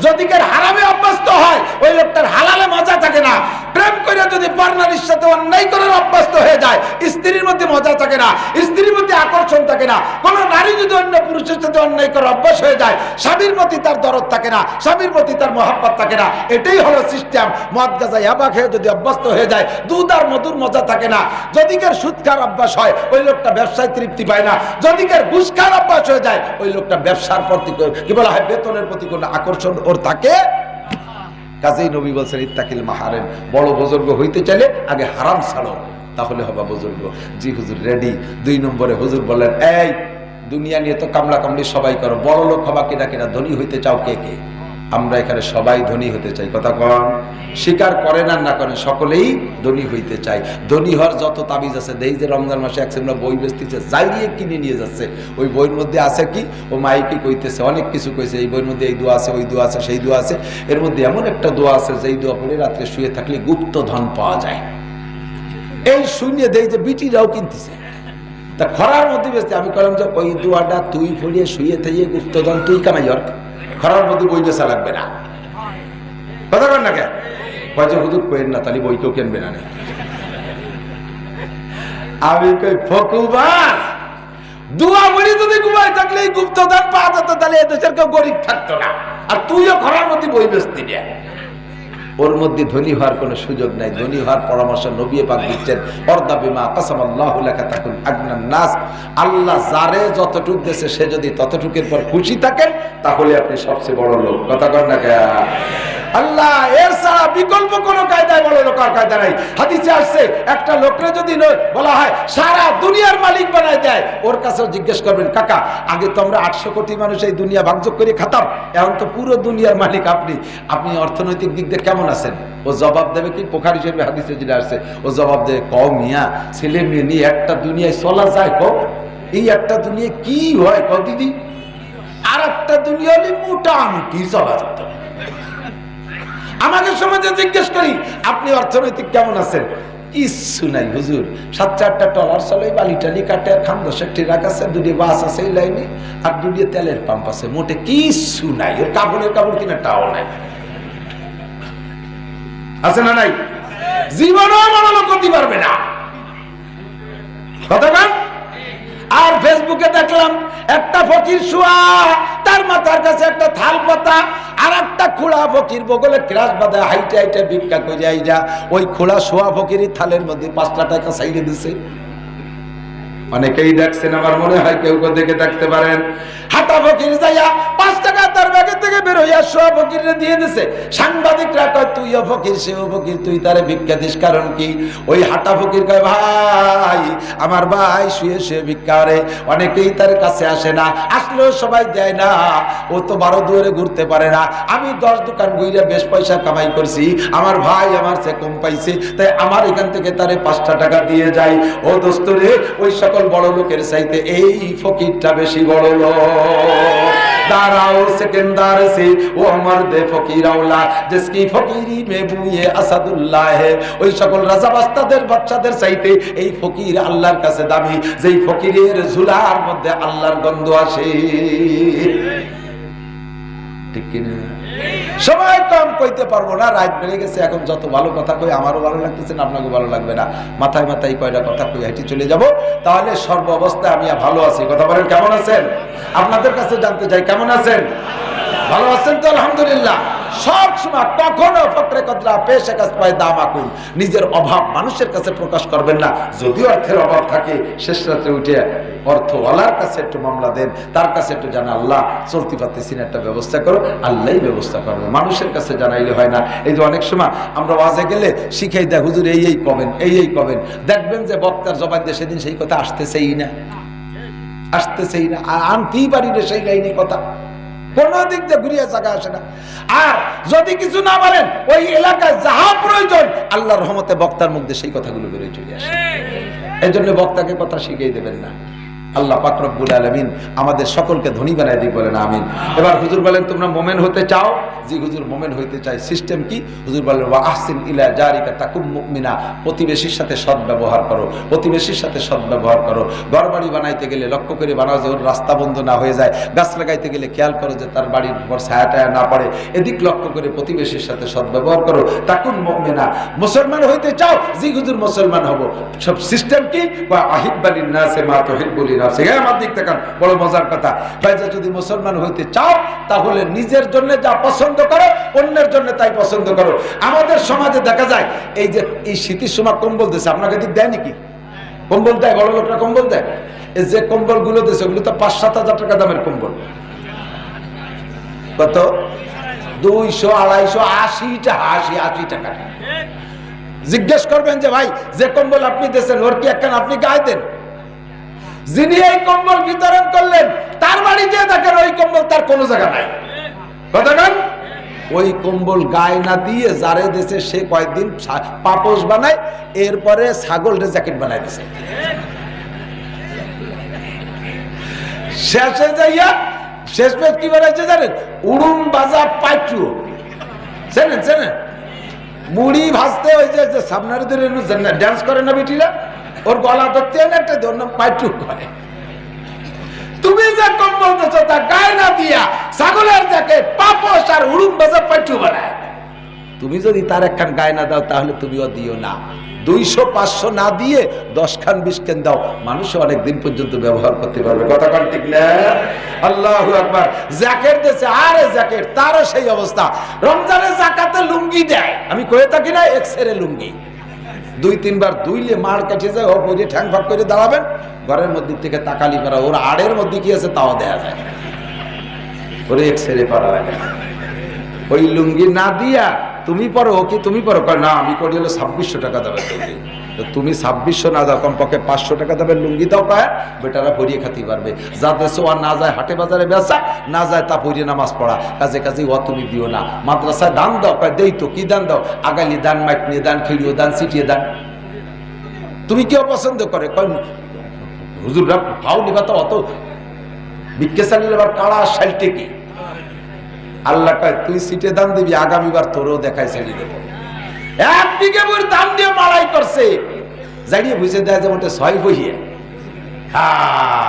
যদি কেউ হারামে অভ্যস্ত হয় ওই লোকটার হালালে মজা থাকে না। প্রেম করে যদি পার্টনারের সাথে অন্যায় করার অভ্যস্ত হয়ে যায়, স্ত্রীর মধ্যে মজা থাকে না, স্ত্রীর মধ্যে আকর্ষণ থাকে না। কোন নারী যদি অন্য পুরুষের সাথে অন্যায় করার অভ্যাস হয়ে যায়, স্বামীর প্রতি তার দরদ থাকে না, স্বামীর প্রতি তার মহব্বত থাকে না। এটাই হলো সিস্টেম। মদ গাঁজা ইয়াবা খেয়ে যদি অভ্যস্ত হয়ে যায়, দুধ আর মধুর মজা থাকে না। যদি কেউ সুদ খাওয়ার অভ্যাস হয় ওই লোকটা ব্যবসায় তৃপ্তি পায় না। যদি কেউ ঘুষ খাওয়ার অভ্যাস হয়ে যায় ওই লোকটা ব্যবসার প্রতি কি বলা হয় বেতনের প্রতি কোনো আকর্ষণ ওর থাকে। কাজেই নবী বলছেন ইত্তাকিল মাহারিম, বড় বুজুর্গ হইতে চাইলে আগে হারাম ছাড়ো, তাহলে হবা বুজুর্গ। জি হুজুর রেডি। 2 নম্বরে হুজুর বললেন, এই দুনিয়া নিয়ে তো কামলা কামলি সবাই করো, বড় লোক হবা কিনা কিনা, ধনী হইতে চাও কে কে? আমরা এখানে সবাই ধনী হতে চাই। কথা কন, স্বীকার করেন আর না করেন সকলেই ধনী হইতে চাই। ধনী হওয়ার যত তাবিজ আছে, দেই যে রমজান মাসে এক সেমরা বই বেচতেছে, যাইয়ে কিনে নিয়ে যাচ্ছে। ওই বইয়ের মধ্যে আছে কি? ও মাইকে কইতেছে, অনেক কিছু কইছে। এই বইয়ের মধ্যে এই দোয়া আছে, ওই দোয়া আছে, সেই দোয়া আছে। এর মধ্যে এমন একটা দোয়া আছে যেই দোয়া পড়ে রাত্রে শুয়ে থাকলে গুপ্ত ধন পাওয়া যায়। এই শুনিয়ে দেই যে বিটিরাও কিনতেছে, তা খরার মধ্যে বেচতে। আমি কলাম যে ওই দোয়াটা তুই পড়িয়ে শুয়ে থেকে গুপ্ত ধন তুই কামাই হর, খরার মধ্যে বই বেচা লাগবে না। কথা কন না কেন? কয় যে হুজুর কইেন না, তাহলে বই কেউ কিনবে না। আমি কই ফকুবার দুয়া বলি যদি ঘুমাই থাকলে এই গুপ্তধন পাওয়া যেত, তাহলে এদেশের কেউ গরিব থাকতো না। আর তুইও খরার মধ্যে বই বেচতি না। ওর মধ্যে ধনী হওয়ার কোনো সুযোগ নাই। ধনী হওয়ার পরামর্শ নবী পাক দিচ্ছেন, অর্দা বিমা কাসামাল্লাহু লাকা তাকুন আগনান নাস। আল্লাহ যারে যতটুক দেশে সে যদি ততটুকের পর খুশি থাকেন তাহলে আপনি সবচেয়ে বড় লোক। কথা কন না কেন? আল্লাহ এর ছাড়া বিকল্প কোনো কায়দায় বড় লোক আর কায়দা নাই। হাদিসে আসছে একটা লোকরে যদি বলা হয় সারা দুনিয়ার মালিক বানায় দেয়, ওর কাছেও জিজ্ঞেস করবেন, কাকা আগে তো আমরা 800 কোটি মানুষ এই দুনিয়া ভাগযোগ করে খাতাম, এখন তো পুরো দুনিয়ার মালিক আপনি, আপনি অর্থনৈতিক দিক দিয়ে কেমন আছেন? ও জবাব দেবে কি? বুখারী শরীফে হাদিসে যেটা আসছে, ও জবাব দেবে, কও মিয়া ছেলে মেয়ে নিয়ে একটা দুনিয়ায় চলা যায়? কও এই একটা দুনিয়া কি হয় কও দিদি? আর একটা দুনিয়া হলে মোটামুটি চলা যেত। আমাকে সমাজে জিজ্ঞেস করি আপনি অর্থনৈতিক কেমন আছেন? কিচ্ছু নাই হুজুর, 7-8টা টলার চলে, বালি টালি কাটে, আর খান 10টি রাখ আছে, 2টি বাস আছে এই লাইনে, আর 2টি তেলের পাম্প আছে, মোটে কিচ্ছু নাই। ওর কাপড়ের কাপড় কিনা টাও নাই। আছে না নাই? জীবনও বড় লোক করতে পারবে না। কথা বল। আর ফেসবুকে দেখলাম একটা ফকির শোয়া, তার মাথার কাছে একটা থাল পাতা, আর একটা খোলা ফকির বগলে ক্রাশ বাঁধা হাইটে হাইটে ভিক্ষা করে আইরা ওই খোলা শোয়া ফকিরের থালের মধ্যে 5টা টাকা চাইলে দিছে। অনেকেই দেখছেন, আমার মনে হয় কেউ কেউ দেখে থাকতে পারেন। হাঁটা ফকির যাইয়া 5 টাকা তার ব্যাগের থেকে বের হইয়া সব ফকিরে দিয়ে দিছে। সাংবাদিকরা কয় তুইও ফকির সেও ফকির, তুই তারে ভিক্ষা দিস কারণ কি? ওই হাঁটা ফকির কয় ভাই আমার ভাই শুয়ে শুয়ে ভিক্ষা করে, অনেকেই তার কাছে আসে না, আসলেও সবাই দেয় না, ও তো 12 দুয়ারে ঘুরতে পারে না। আমি 10 দোকান ঘুরে বেশ পয়সা কামাই করছি, আমার ভাই আমার চেয়ে কম পাইছে, তাই আমার এখান থেকে তারে 5টা টাকা দিয়ে যাই। ও দোস্ত রে, ওই সকল বড় লোকের চাইতে এই ফকিরটা বেশি বড় লোক। दाराओ सिकंदर से वो मर्द फकीर औला जिसकी फकीरी में बुए असदुल्लाह है। ওই সকল রাজা বাস্তাদের বাচ্চাদের চাইতে এই ফকির আল্লাহর কাছে দামি, যেই ফকিরের ঝুলার মধ্যে আল্লাহর গন্ধ আসে। ঠিক কি না? সময় কম কইতে পারবো না, রাত বেড়ে গেছে, এখন যত ভালো কথা কই আমারও ভালো লাগতেছে না, আপনাকে ভালো লাগবে না, মাথায় মাথায় কয়টা কথা কই হেঁটে চলে যাব। তাহলে সর্ব অবস্থায় আমি ভালো আছি। কথা বলেন কেমন আছেন? আপনাদের কাছে জানতে চাই কেমন আছেন? ভালো আছেন তো? আলহামদুলিল্লাহ। সব সময় কখনো ফকরে কদরা পেশে কাজ পায় দাম আকুন, নিজের অভাব মানুষের কাছে প্রকাশ করবেন না। যদি অর্থের অভাব থাকে শেষ রাতে উঠে অর্থওয়ালার কাছে একটু মামলা দেন, তার কাছে একটু জানা আল্লাহ চলতে পারতেছি না, একটা ব্যবস্থা করো, আল্লাহই ব্যবস্থা করবে, মানুষের কাছে জানাইলে হয় না। এই যে অনেক সময় আমরা ওয়াজে গেলে শিখাই দেয় হুজুর এই কবেন, এই কবেন, দেখবেন যে বক্তার জবাব দিয়ে সেদিন সেই কথা আসতেছেই না, আসতেছেই না, আনতেই পারি না সেই লাইনে কথা, কোন দিক দিয়ে ঘুরিয়ে জায়গা আসে না। আর যদি কিছু না বলেন ওই এলাকায় যাহা প্রয়োজন আল্লাহর রহমতে বক্তার মুখ দিয়ে সেই কথাগুলো বেরিয়ে চলে আসে। এই জন্য বক্তাকে কথা শিখিয়ে দেবেন না। আল্লাহ পাক রব্বুল আলামিন আমাদের সকলকে ধনী বানায় দিক, বলেন আমিন। এবার হুজুর বলেন তোমরা মোমেন হতে চাও? জি হুজুর মোমেন হইতে চাই। সিস্টেম কি? হুজুর বলেন ওয়া আহসিন ইলা জারিকা তাকুম মুমিনা, প্রতিবেশীর সাথে সৎ ব্যবহার করো, প্রতিবেশীর সাথে সৎ ব্যবহার করো। ঘরবাড়ি বানাইতে গেলে লক্ষ্য করে বানাও যে ওর রাস্তা বন্ধ না হয়ে যায়, গাছ লাগাইতে গেলে খেয়াল করো যে তার বাড়ির উপর ছায়া টায়া না পড়ে, এদিক লক্ষ্য করে প্রতিবেশীর সাথে সৎ ব্যবহার করো। তাকুন মুমিনা, মুসলমান হইতে চাও? জি হুজুর মুসলমান হব। সব সিস্টেম কি? ওয়া আহিব্বালিন নাসে মা তুহিব্বুলি নাফসিক। আমার দিক তাকান, বড় মজার কথা ভাই, যদি মুসলমান হইতে চাও তাহলে নিজের জন্য যা পছন্দ করো অন্যের জন্য তাই পছন্দ করো। আমাদের সমাজে দেখা যায় এই যে এই শীতের সময় কম্বল দিচ্ছে, আপনাকে দিক দেয় নাকি? কম্বল দেয়, বড় লোকরা কম্বল দেয়। এই যে কম্বল গুলো দিচ্ছে ওগুলো তো 5-7 হাজার টাকা দামের কম্বল। কত? 200, 250, 80 টাকা। জিজ্ঞেস করবেন যে ভাই যে কম্বল আপনি দিয়েছেন ওর কি একখান আপনি গায়ে দেন? যিনি এই কম্বল বিতরণ করলেন তার বাড়ি যে দেখেন ওই কম্বল তার কোনো জায়গা নাই। কতক্ষণ? ওই কম্বল গায়ে না দিয়ে যারে দেশে সে কয়েকদিন পাপোশ বানায়, এরপরে ছাগলের জ্যাকেট বানায় দিছে। শেষে যাইয়া শেষ পেজ কি বানাইছে জানেন? উড়ুম বাজা পাইটু। চেনেন? চেনেন? মুড়ি ভাজতে ওই যে সামনের ড্যান্স করে না বেটিরা, ওর গলা ধরতে একটা পাইটু করে। তুমি যে কম্বল দিচ্ছ তা গায়ে না দিয়া ছাগলের জ্যাকেট পাপোশ আর উড়ুম বাজা পাইটু বানায়। তুমি যদি তার একখান গায়ে না দাও তাহলে তুমিও দিও না। 200-500 না দিয়ে 10 খান 20 খান দাও, মানুষ অনেক দিন পর্যন্ত ব্যবহার করতে পারবে। কথা কান ঠিক না? আল্লাহু আকবার। জ্যাকেট দিয়েছে, আরে জ্যাকেট তারও সেই অবস্থা। রমজানের জাকাতে লুঙ্গি দেয়, আমি কয়ে থাকি না এক্সেরে লুঙ্গি 2-3 বার ধুইলে মার কাছে যায়, ও পরে ঠ্যাং ফাঁক করে দাঁড়াবেন, ঘরের মধ্যে থেকে তাকালি করা, ওর আড়ের মধ্যে কি আছে তাও দেয়া যায়, ওরে এক্সেরে পারা লাগে। ওই লুঙ্গি না দিয়া তুমি পরো, ও কি তুমি পরো? না আমি করি হলো 2600 টাকা দেবে লুঙ্গি। তুমি 2600 না দাও, কমপক্ষে 500 টাকা দেবে লুঙ্গি দাও, পায় বেটারা পরিয়ে খাতে পারবে। যা দেশে ও না যায় হাটে বাজারে বেচা, না যায় তা পরিয়ে নামাজ পড়া, কাজে কাজে ও তুমি দিও না। মাদ্রাসায় দান দাও, দেই তো কি দান দাও? আগালি দান, মাইক নিয়ে দান, খেলিও দান, সিটিয়ে দান। তুমি কেউ পছন্দ করে হুজুররা ভাও নিবা তো অত বিজ্ঞাসানির আবার কাড়া সাইটে কি? আল্লাহ কয় তুই সিটে দান দিবি, আগামীবার তোরও দেখায় ছেড়ে দেব। 1 বিঘে বই দান দিয়ে মারাই করছে, জানিয়ে বুঝে দেয় যে ওটা 6 বইয়ে।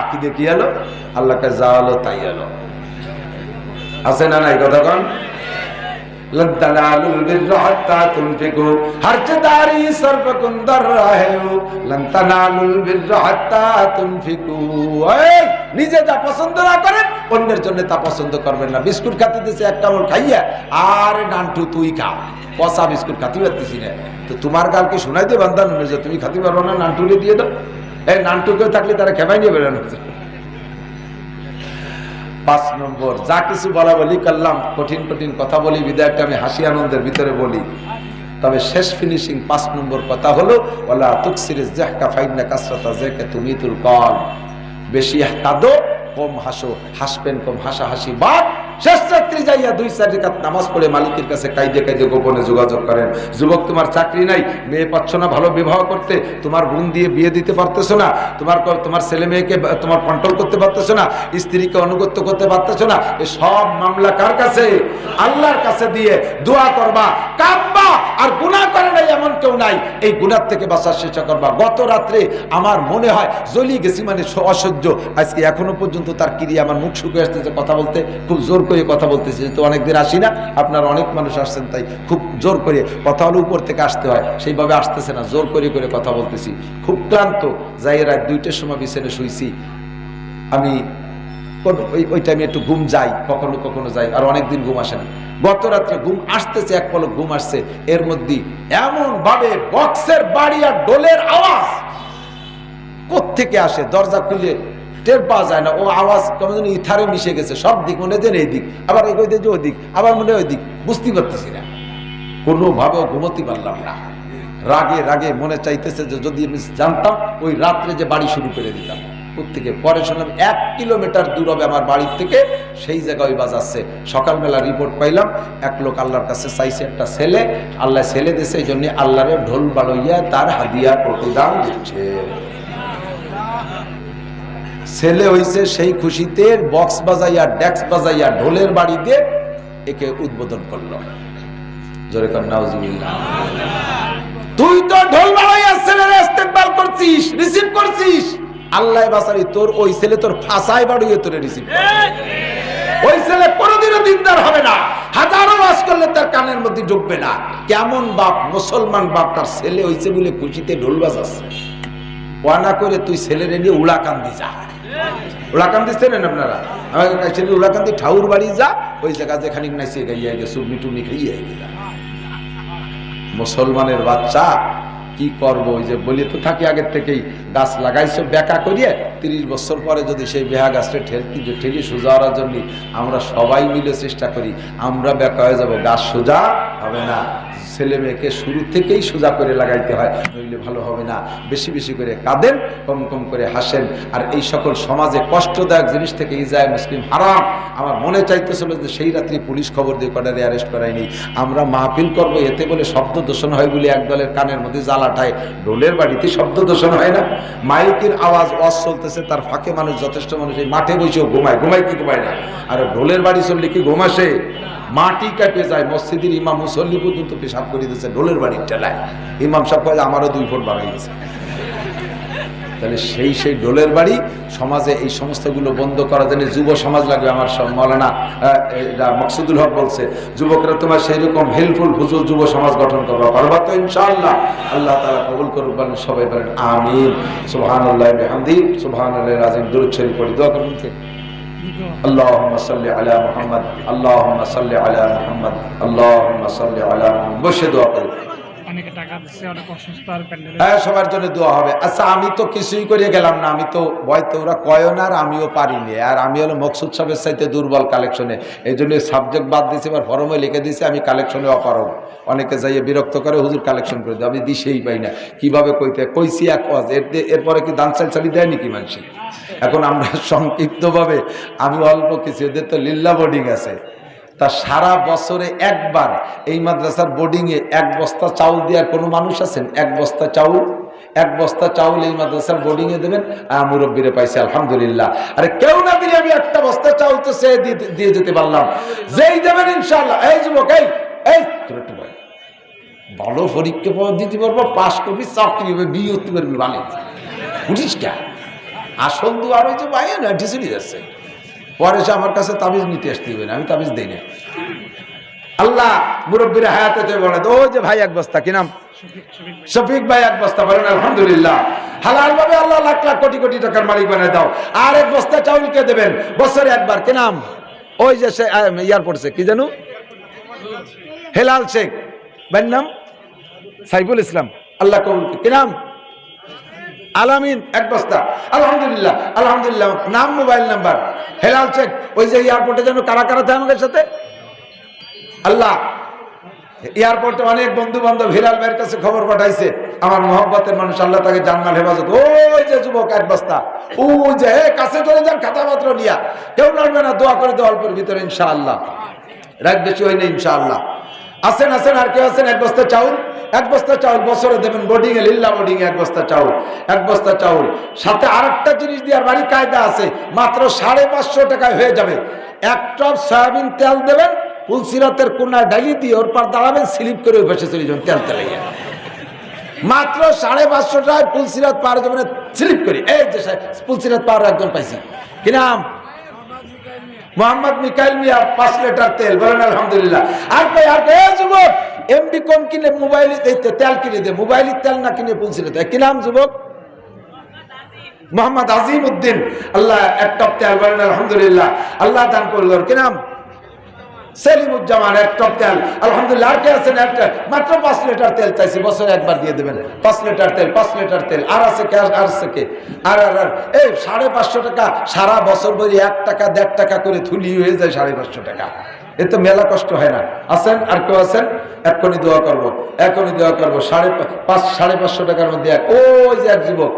কি দেখি এলো? আল্লাহ কয় যা হলো তাই হলো। আছে না নাই কথা কন? लन तनालुल बिर्रा हत्ता तुनफिकू हर्जदारी सर्वकुंदर रहेऊ लन तनालुल बिर्रा हत्ता तुनफिकू। নিজে যা পছন্দ না করেন অন্যের জন্য তা পছন্দ করবেন না। বিস্কুট খাতে দিছে এক কামড় খাইয়া, আর নান্টু তুই খা, পচা বিস্কুট খাতে পারতেছি না, তো তোমার গাল কি শোনাই দিয়ে বান্ধান যে তুমি খাতে পারো না, নান্টুরে দিয়ে দাও। এই নান্টু কেউ থাকলে তারা খেপাই নিয়ে বেরোনো। 5 নম্বর, যা কিছু বলা বলি করলাম, কঠিন কঠিন কথা বলি বিদায়টা আমি হাসি আনন্দের ভিতরে বলি, তবে শেষ ফিনিশিং 5 নম্বর কথা হলো ওয়ালা তুকসিরিজ যাহকা ফাইন্না কাসরাতা যাকা তুমিতুল কল। বেশি কাঁদো, কম হাসো, হাসবেন কম, হাসাহাসি বাদ। শেষ রাত্রি যাইয়া 2-4 রাকাত নামাজ পড়ে মালিকের কাছে কাইদে কাইদে গোপনে যোগাযোগ করেন। যুবক, তোমার চাকরি নাই, মেয়ে পাচ্ছ না ভালো বিবাহ করতে, তোমার বোন দিয়ে বিয়ে দিতে পারতেছো না, তোমার ছেলে মেয়েকে তোমার কন্ট্রোল করতে পারতেছো না, স্ত্রীকে অনুগত্য করতে পারতেছো না, এই সব মামলা কার কাছে? আল্লাহর কাছে দিয়ে দোয়া করবা, কাঁদবা। আর গুনাহ করে নাই এমন কেউ নাই, এই গুনাহ থেকে বাঁচার চেষ্টা করবা। গত রাত্রে আমার মনে হয় জ্বলি গেছি, মানে অসহ্য। আজকে এখনো পর্যন্ত তার ক্রিয়া, আমার মুখ শুকিয়ে আসতেছে, কথা বলতে খুব জোর করে কথা বলতেছি। তো অনেকদিন আসি না, আপনারা অনেক মানুষ আসছেন, তাই খুব জোর করে কথা হলে উপর থেকে আসতে হয়, সেইভাবে আসতেছে না, জোর করে করে কথা বলতেছি। খুব ক্লান্ত, যাই রাত 2টার সময় বিছানে শুইছি আমি। ওই টাইমে একটু ঘুম যাই, কখনো কখনো যাই, আর অনেকদিন ঘুম আসে না। গত রাত্রে ঘুম আসতেছে, এক পলক ঘুম আসছে, এর মধ্যে এমন ভাবে বক্সের বাড়ি আর ডোলের আওয়াজ কোত্থেকে আসে, দরজা খুলে টের পাওয়া যায় না। ও আওয়াজ কেমন যেন ইথারে মিশে গেছে, সব দিক মনে হয় এই দিক, আবার ওই দিক ওই দিক, আবার মনে হয় ওই দিক, বুঝতে পারতেছি না, কোনোভাবেও ঘুমোতে পারলাম না। রাগে রাগে মনে চাইতেছে যে যদি আমি জানতাম ওই রাত্রে যে বাড়ি শুরু করে দিতাম। থেকে পরে শুনলাম 1 কিলোমিটার দূর হবে আমার বাড়ির থেকে, সেই জায়গায় বাজাচ্ছে। সকালবেলা রিপোর্ট পাইলাম, এক লোক আল্লাহর কাছে চাইছে একটা ছেলে, আল্লাহ ছেলে দিয়েছে, এই জন্য আল্লাহরে ঢোল বাড়াইয়া তার হাদিয়া প্রতিদান দিচ্ছে। ছেলে হইছে, সেই খুশিতে বক্স বাজাইয়া ডেক্স বাজাইয়া ঢোলের বাড়িতে একে উদ্বোধন করলো। জোরে কর নাউজুবিল্লাহ। তুই তো ঢোল বাজাইয়া ছেলের ইস্তেকবাল করছিস, রিসিভ করছিস, আল্লাহ বাসারি তোর ওই ছেলে তোর ফাঁসায় বাড়িয়ে তোরে রিসিভ করবে। ওই ছেলে কোনোদিনও দিনদার হবে না, হাজারো ওয়াজ করলে তার কানের মধ্যে ঢুকবে না। কেমন বাপ, মুসলমান বাপ, তার ছেলে হইছে বলে খুশিতে ঢোল বাজাচ্ছে। ওয়ানা করে তুই ছেলেরে নিয়ে উলাকান্দি যা। উলাকান্দি চেনেন আপনারা? আমাকে ছেলে উলাকান্দি ঠাউর বাড়ি যা, ওই জায়গা যেখানে নাইছে গাইয়া গে সুবনি টুবনি খাইয়া গে। মুসলমানের বাচ্চা কি করবো? ওই যে বলি তো থাকি আগের থেকেই, গাছ লাগাইছো বেকা করিয়ে, 30 বছর পরে যদি সেই বেহা গাছটা ঠেলি সোজা হওয়ার জন্য আমরা সবাই মিলে চেষ্টা করি, আমরা বেকা হয়ে যাব, গাছ সোজা হবে না। ছেলে মেয়েকে শুরু থেকেই সোজা করে লাগাইতে হয়, নইলে ভালো হবে না। বেশি বেশি করে কাঁদেন, কম কম করে হাসেন। আর এই সকল সমাজে কষ্টদায়ক জিনিস থেকে ইজায় মুসলিম হারাম। আমার মনে চাইতেছিল যে সেই রাত্রি পুলিশ খবর দিয়ে কটারে অ্যারেস্ট করায়নি। আমরা মাহফিল করব, এতে বলে শব্দ দূষণ হয় বলে একদলের কানের মধ্যে জ্বালাটায়। ঢোলের বাড়িতে শব্দ দূষণ হয় না? মাইকের আওয়াজ ওয়াজ চলতেছে, তার ফাঁকে মানুষ, যথেষ্ট মানুষ এই মাঠে বসেও ঘুমায় কি ঘুমায় না? আর ঢোলের বাড়ি চললে কি ঘুম আসে? মাটি কাটে যায়। মসজিদের ইমাম মুসল্লি পর্যন্ত পেশাব করে দিচ্ছে ঢোলের বাড়ির টেলায়। ইমাম সাহেব কয় আমারও 2 ফুট বাড়াই গেছে। তাহলে সেই ঢোলের বাড়ি সমাজে এই সমস্তগুলো বন্ধ করার জন্য যুব সমাজ লাগবে। আমার মাওলানা মকসুদুল হক বলছে, যুবকরা তোমার সেই রকম হেল্পফুল হুজুর যুব সমাজ গঠন করবা, পারবা তো ইনশাআল্লাহ? আল্লাহ তাআলা কবুল করুক, বলেন সবাই বলেন আমিন। সুবহানাল্লাহি ওয়া বিহামদিহি, সুবহানাল্লাহিল আযীম। দরুদ শরীফ পড়ি, দোয়া করুন। আল্লাহুম্মা সাল্লি আলা মুহাম্মদ, আল্লাহুম্মা সাল্লি আলা মুহাম্মদ, আল্লাহুম্মা সাল্লি আলা মুহাম্মদ। বসে দোয়া করুন। অনেকে টাকা দিচ্ছে, অনেক অসুস্থ, আর প্যান্ডেলে হ্যাঁ, সবার জন্য দোয়া হবে। আচ্ছা, আমি তো কিছুই করে গেলাম না, আমি তো ভয়তে ওরা কয় না, আর আমিও পারিনি। আর আমি হলো মকসুদ সাহেবের চাইতে দুর্বল কালেকশনে, এই জন্য সাবজেক্ট বাদ দিয়েছি, এবার ফরমে লিখে দিয়েছি আমি কালেকশনে অপারগ। অনেকে যাইয়ে বিরক্ত করে, হুজুর কালেকশন করে দেয়, আমি দিশেই পাই না, কিভাবে কইছি এক ওয়াজ, এরপরে কি দান চালি দেয় নাকি মানুষ? এখন আমরা সংক্ষিপ্তভাবে, আমি অল্প কিছু, এদের তো লিল্লা বোর্ডিং আছে, তা সারা বছরে একবার এই মাদ্রাসার বোর্ডিংয়ে 1 বস্তা চাউল দেওয়ার কোনো মানুষ আছেন? 1 বস্তা চাউল এই মাদ্রাসার বোর্ডিংয়ে দেবেন। মুরব্বীরে পাইছে আলহামদুলিল্লাহ। আরে কেউ না দিলে আমি 1টা বস্তা চাউল তো সে দিয়ে যেতে পারলাম। যেই দেবেন ইনশাআল্লাহ। এই যুবক, এই ভালো পরীক্ষা দিতে পারবো, পাস করবি, চাকরি হবে, বিয়ে করতে পারবি, ভালো বুঝিস কে? আসল দুয়ার হয়েছে বাইরে না, ঢিসুলি যাচ্ছে। পরে সে আমার কাছে তাবিজ নিতে আসতে হবে না, আমি তাবিজ দেই না। আল্লাহ মুরব্বীরা হায়াতে বলে, ও যে ভাই 1 বস্তা, কি নাম? শফিক ভাই 1 বস্তা, বলেন আলহামদুলিল্লাহ। হালাল ভাবে আল্লাহ লাখ লাখ কোটি কোটি টাকার মালিক বানায় দাও। আর 1 বস্তা চাউল কে দেবেন? বছরে একবার। কি নাম? ওই যে সে এয়ারপোর্টে, কি জানো, হেলাল শেখ ভাইয়ের নাম সাইফুল ইসলাম, আল্লাহ কবুল। কি নাম? আলামিন এক বস্তা, আলহামদুলিল্লাহ আলহামদুলিল্লাহ। নাম, মোবাইল নাম্বার, হেলাল চেক। ওই যে এয়ারপোর্টে যেন কারা কারা থাকে আমাদের সাথে, আল্লাহ এয়ারপোর্টে অনেক বন্ধু বান্ধব হিলাল ভাইয়ের কাছে খবর পাঠাইছে, আমার মহব্বতের মানুষ, আল্লাহ তাকে জানমাল হেফাজত। ওই যে যুবক এক বস্তা, ও যে কাছে চলে যান খাতাপত্র নিয়া, কেউ লড়বে না, দোয়া করে দেওয়া অল্পের ভিতরে ইনশাআল্লাহ, রাত বেশি হয়নি ইনশাআল্লাহ। আসেন আসেন, আর কেউ আছেন? এক বস্তা চাউল, এক বস্তা চাউল বছরে দেবেন বোর্ডিং এ, লিল্লা বোর্ডিং এ এক বস্তা চাউল, এক বস্তা চাউল। সাথে আর একটা জিনিস দেওয়ার বাড়ি কায়দা আছে, মাত্র 550 টাকায় হয়ে যাবে। এক টপ সয়াবিন তেল দেবেন, পুলসিরাতের কোনায় ডালি দিয়ে ওর পার দাঁড়াবেন, স্লিপ করে ওই পাশে চলে যাবেন তেল তেলাইয়া। মাত্র 550 টাকায় পুলসিরাত পার যাবেন স্লিপ করে। এই যে পুলসিরাত পার একজন পাইছি, কি নাম? মোহাম্মদ মিকাইল মিয়া, 5 লিটার তেল, বলেন আলহামদুলিল্লাহ। আর কই আর কই যুবক, এমবি কম কিনে মোবাইল তেল কিনে দে, মোবাইলের তেল না কিনে পুলসিরাত। কি নাম যুবক? মোহাম্মদ আজিম উদ্দিন, আল্লাহ এক টপ তেল, বলেন আলহামদুলিল্লাহ, আল্লাহ দান করল। কি নাম? সেলিমুজ্জামান, এক টপ তেল, আলহামদুলিল্লাহ। আর কে আছেন? একটা মাত্র 5 লিটার তেল চাইছি, বছরে একবার দিয়ে দেবেন 5 লিটার তেল, 5 লিটার তেল। আর আছে কে? আর আছে কে? আর এই 550 টাকা সারা বছর ভরি 1 টাকা 1.5 টাকা করে থুলি হয়ে যায় 550 টাকা। এ তো মেলা কষ্ট হয় না। আছেন? আর কেউ আছেন? এখনই দোয়া করবো, এখনই দোয়া করবো। 550 টাকার মধ্যে ওই যে এক যুবক।